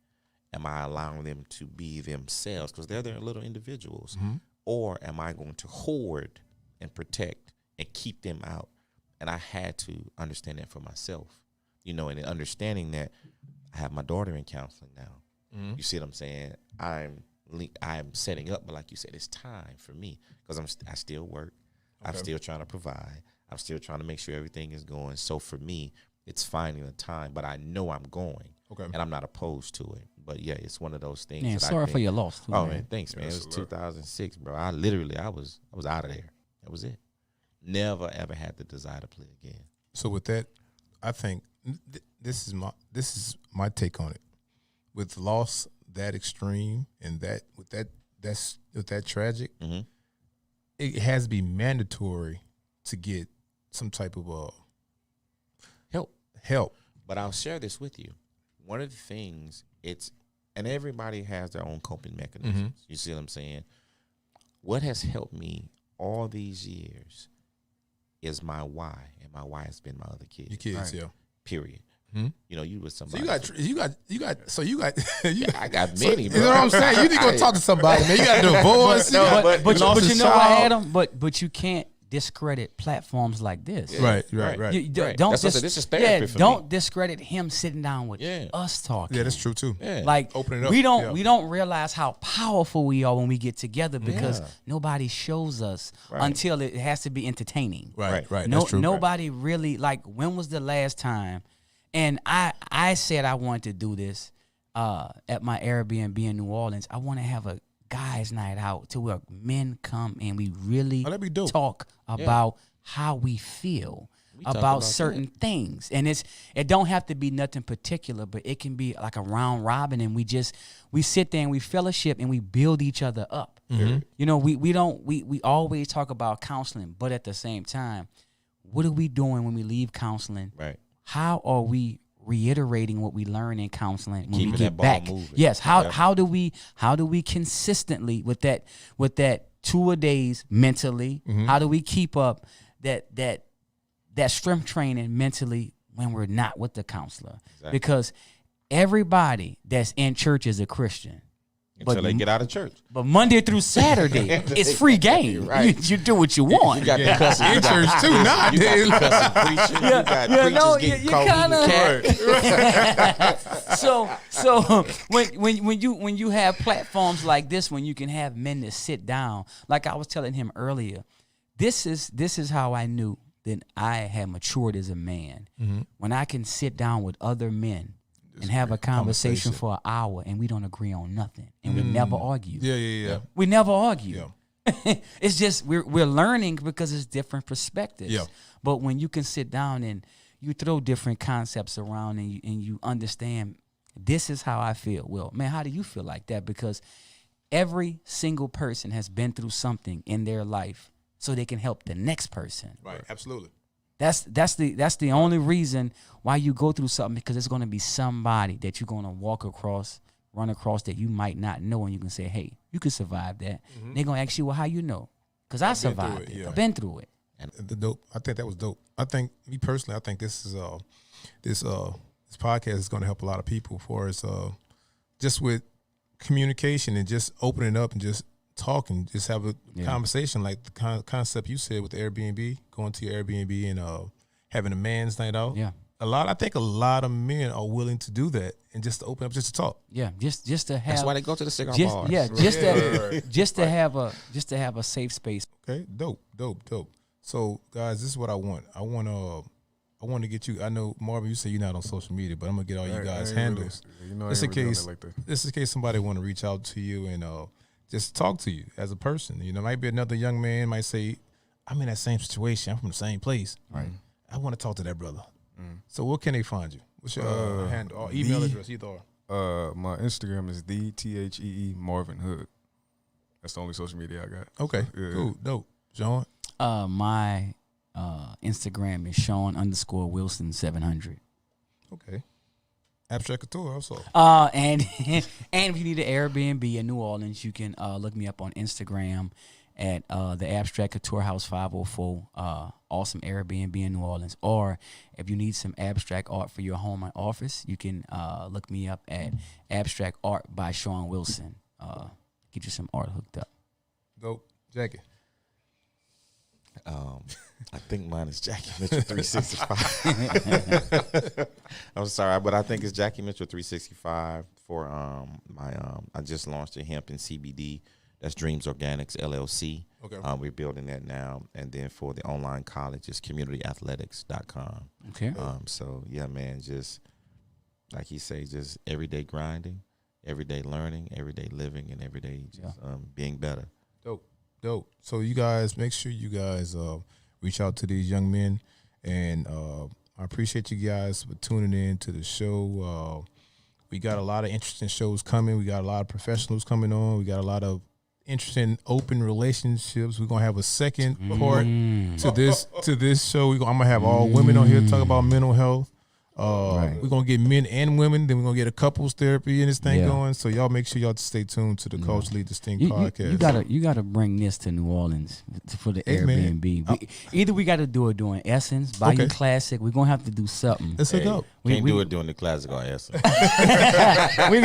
[SPEAKER 4] Am I allowing them to be themselves? Because they're their little individuals. Or am I going to hoard and protect and keep them out? And I had to understand that for myself, and in understanding that I have my daughter in counseling now. You see what I'm saying? I'm setting up, but like you said, it's time for me because I still work. Okay. I'm still trying to provide. I'm still trying to make sure everything is going. So for me, it's finding the time, but I know I'm going. Okay. And I'm not opposed to it. But yeah, it's one of those things.
[SPEAKER 3] Man, sorry for your loss too.
[SPEAKER 4] Oh man, thanks, man. It was 2006, bro. I was out of there. That was it. Never ever had the desire to play again. So
[SPEAKER 1] with that, I think this is my take on it. With loss that extreme and with that tragic, it has to be mandatory to get some type of help.
[SPEAKER 4] But I'll share this with you. One of the things and everybody has their own coping mechanisms. You see what I'm saying? What has helped me all these years is my why, and my why has been my other kids.
[SPEAKER 1] Your kids,
[SPEAKER 4] right?
[SPEAKER 1] Yeah.
[SPEAKER 4] Period. You with somebody.
[SPEAKER 1] So you got.
[SPEAKER 4] I got many.
[SPEAKER 1] Bro. You know what I'm saying? You need to go talk to somebody, man. You got a divorce.
[SPEAKER 3] But you know what, Adam? But you can't discredit platforms like this.
[SPEAKER 1] Yeah. Right.
[SPEAKER 4] Don't this is therapy for
[SPEAKER 3] don't
[SPEAKER 4] me.
[SPEAKER 3] discredit him sitting down with us talking.
[SPEAKER 1] Yeah, that's true too.
[SPEAKER 4] Yeah.
[SPEAKER 3] Like
[SPEAKER 1] open it up.
[SPEAKER 3] We don't realize how powerful we are when we get together because nobody shows us until it has to be entertaining.
[SPEAKER 1] Right.
[SPEAKER 3] That's true. Nobody really, like, when was the last time? And I said I wanted to do this at my Airbnb in New Orleans. I want to have a guys' night out to where men come and we really talk about how we feel about certain things. And it don't have to be nothing particular, but it can be like a round robin, and we sit there and we fellowship and we build each other up. We always talk about counseling, but at the same time, what are we doing when we leave counseling?
[SPEAKER 4] Right.
[SPEAKER 3] How are we reiterating what we learn in counseling when
[SPEAKER 4] Keeping
[SPEAKER 3] we get
[SPEAKER 4] that ball
[SPEAKER 3] back?
[SPEAKER 4] moving.
[SPEAKER 3] Yes. How do we consistently with that 2 a days mentally? How do we keep up that strength training mentally when we're not with the counselor? Exactly. Because everybody that's in church is a Christian.
[SPEAKER 4] until they get out of church.
[SPEAKER 3] But Monday through Saturday, it's free game.
[SPEAKER 4] Right.
[SPEAKER 3] You do what you want.
[SPEAKER 4] You got the cussing
[SPEAKER 1] In church too nowadays.
[SPEAKER 4] You got cussing preaching. You got preachers getting caught eating cat.
[SPEAKER 3] So when you have platforms like this, when you can have men that sit down, like I was telling him earlier, this is how I knew that I had matured as a man. When I can sit down with other men and have a conversation for an hour and we don't agree on nothing and we never argue.
[SPEAKER 1] Yeah.
[SPEAKER 3] We never argue. It's just we're learning because it's different perspectives.
[SPEAKER 1] Yeah.
[SPEAKER 3] But when you can sit down and you throw different concepts around and you understand this is how I feel. Well, man, how do you feel like that? Because every single person has been through something in their life so they can help the next person.
[SPEAKER 1] Right. Absolutely.
[SPEAKER 3] That's the only reason why you go through something, because there's going to be somebody that you're going to run across that you might not know, and you can say, hey, you can survive that. They're going to ask you, well, how you know? Because I survived it. I've been through it.
[SPEAKER 1] And the dope. I think that was dope. I think me personally, I think this is this podcast is going to help a lot of people for us, just with communication and just opening up and just talking, just have a conversation like the concept you said with the Airbnb, going to your Airbnb and having a man's night out.
[SPEAKER 3] Yeah.
[SPEAKER 1] I think a lot of men are willing to do that and just to open up, just to talk.
[SPEAKER 3] Yeah, just to have.
[SPEAKER 4] That's why they go to the cigar
[SPEAKER 3] just,
[SPEAKER 4] bars.
[SPEAKER 3] Yeah, just to have a safe space.
[SPEAKER 1] Okay, dope. So guys, this is what I want. I want to get you. I know Marvin, you say you're not on social media, but I'm gonna get all you guys handles. Just in case somebody want to reach out to you and just talk to you as a person. You know, might be another young man might say, I'm in that same situation. I'm from the same place. Right. I want to talk to that brother. So where can they find you? What's your handle or email address? Either or.
[SPEAKER 2] My Instagram is THEE Marvin Hood. That's the only social media I got.
[SPEAKER 1] Okay, cool, dope. Sean?
[SPEAKER 3] My Instagram is Sean_Wilson 700.
[SPEAKER 1] Okay. Abstract Couture also.
[SPEAKER 3] And if you need an Airbnb in New Orleans, you can look me up on Instagram at the Abstract Couture House 504. Awesome Airbnb in New Orleans. Or if you need some abstract art for your home and office, you can look me up at Abstract Art by Sean Wilson. Get you some art hooked up.
[SPEAKER 1] Dope. Jackie.
[SPEAKER 4] I think mine is Jackie Mitchell 365. I'm sorry, but I think it's Jackie Mitchell 365 for my I just launched a hemp and CBD. That's Dreams Organics LLC. Okay. We're building that now. And then for the online college, it's communityathletics.com.
[SPEAKER 3] Okay.
[SPEAKER 4] So yeah, man, just like he say, just everyday grinding, everyday learning, everyday living, and everyday just being better.
[SPEAKER 1] Dope. So you guys, make sure you guys reach out to these young men, and I appreciate you guys for tuning in to the show. We got a lot of interesting shows coming. We got a lot of professionals coming on. We got a lot of interesting open relationships. We're gonna have a second part to this show. I'm gonna have all women on here talk about mental health. We're gonna get men and women. Then we're gonna get a couples therapy in this thing going. So y'all make sure y'all stay tuned to the Culturally Distinct podcast.
[SPEAKER 3] You gotta bring this to New Orleans for the Airbnb. Either we gotta do it during Essence, Bayou Classic. We're gonna have to do something.
[SPEAKER 1] Let's hook up.
[SPEAKER 4] Can't do it during the Classic or Essence.
[SPEAKER 3] we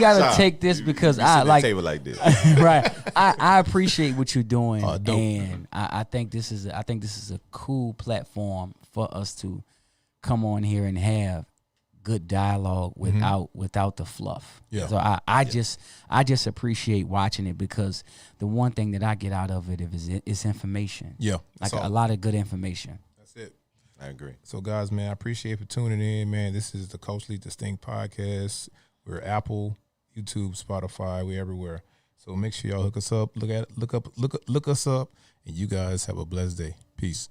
[SPEAKER 3] gotta take this because I like
[SPEAKER 4] table like this.
[SPEAKER 3] Right. I appreciate what you're doing, and I think this is a cool platform for us to come on here and have good dialogue without the fluff. Yeah. So I just appreciate watching it, because the one thing that I get out of it is information.
[SPEAKER 1] Yeah.
[SPEAKER 3] Like a lot of good information.
[SPEAKER 1] That's it.
[SPEAKER 4] I agree.
[SPEAKER 1] So guys, man, I appreciate you for tuning in, man. This is the Culturally Distinct podcast. We're Apple, YouTube, Spotify, we're everywhere. So make sure y'all hook us up, look us up, and you guys have a blessed day. Peace.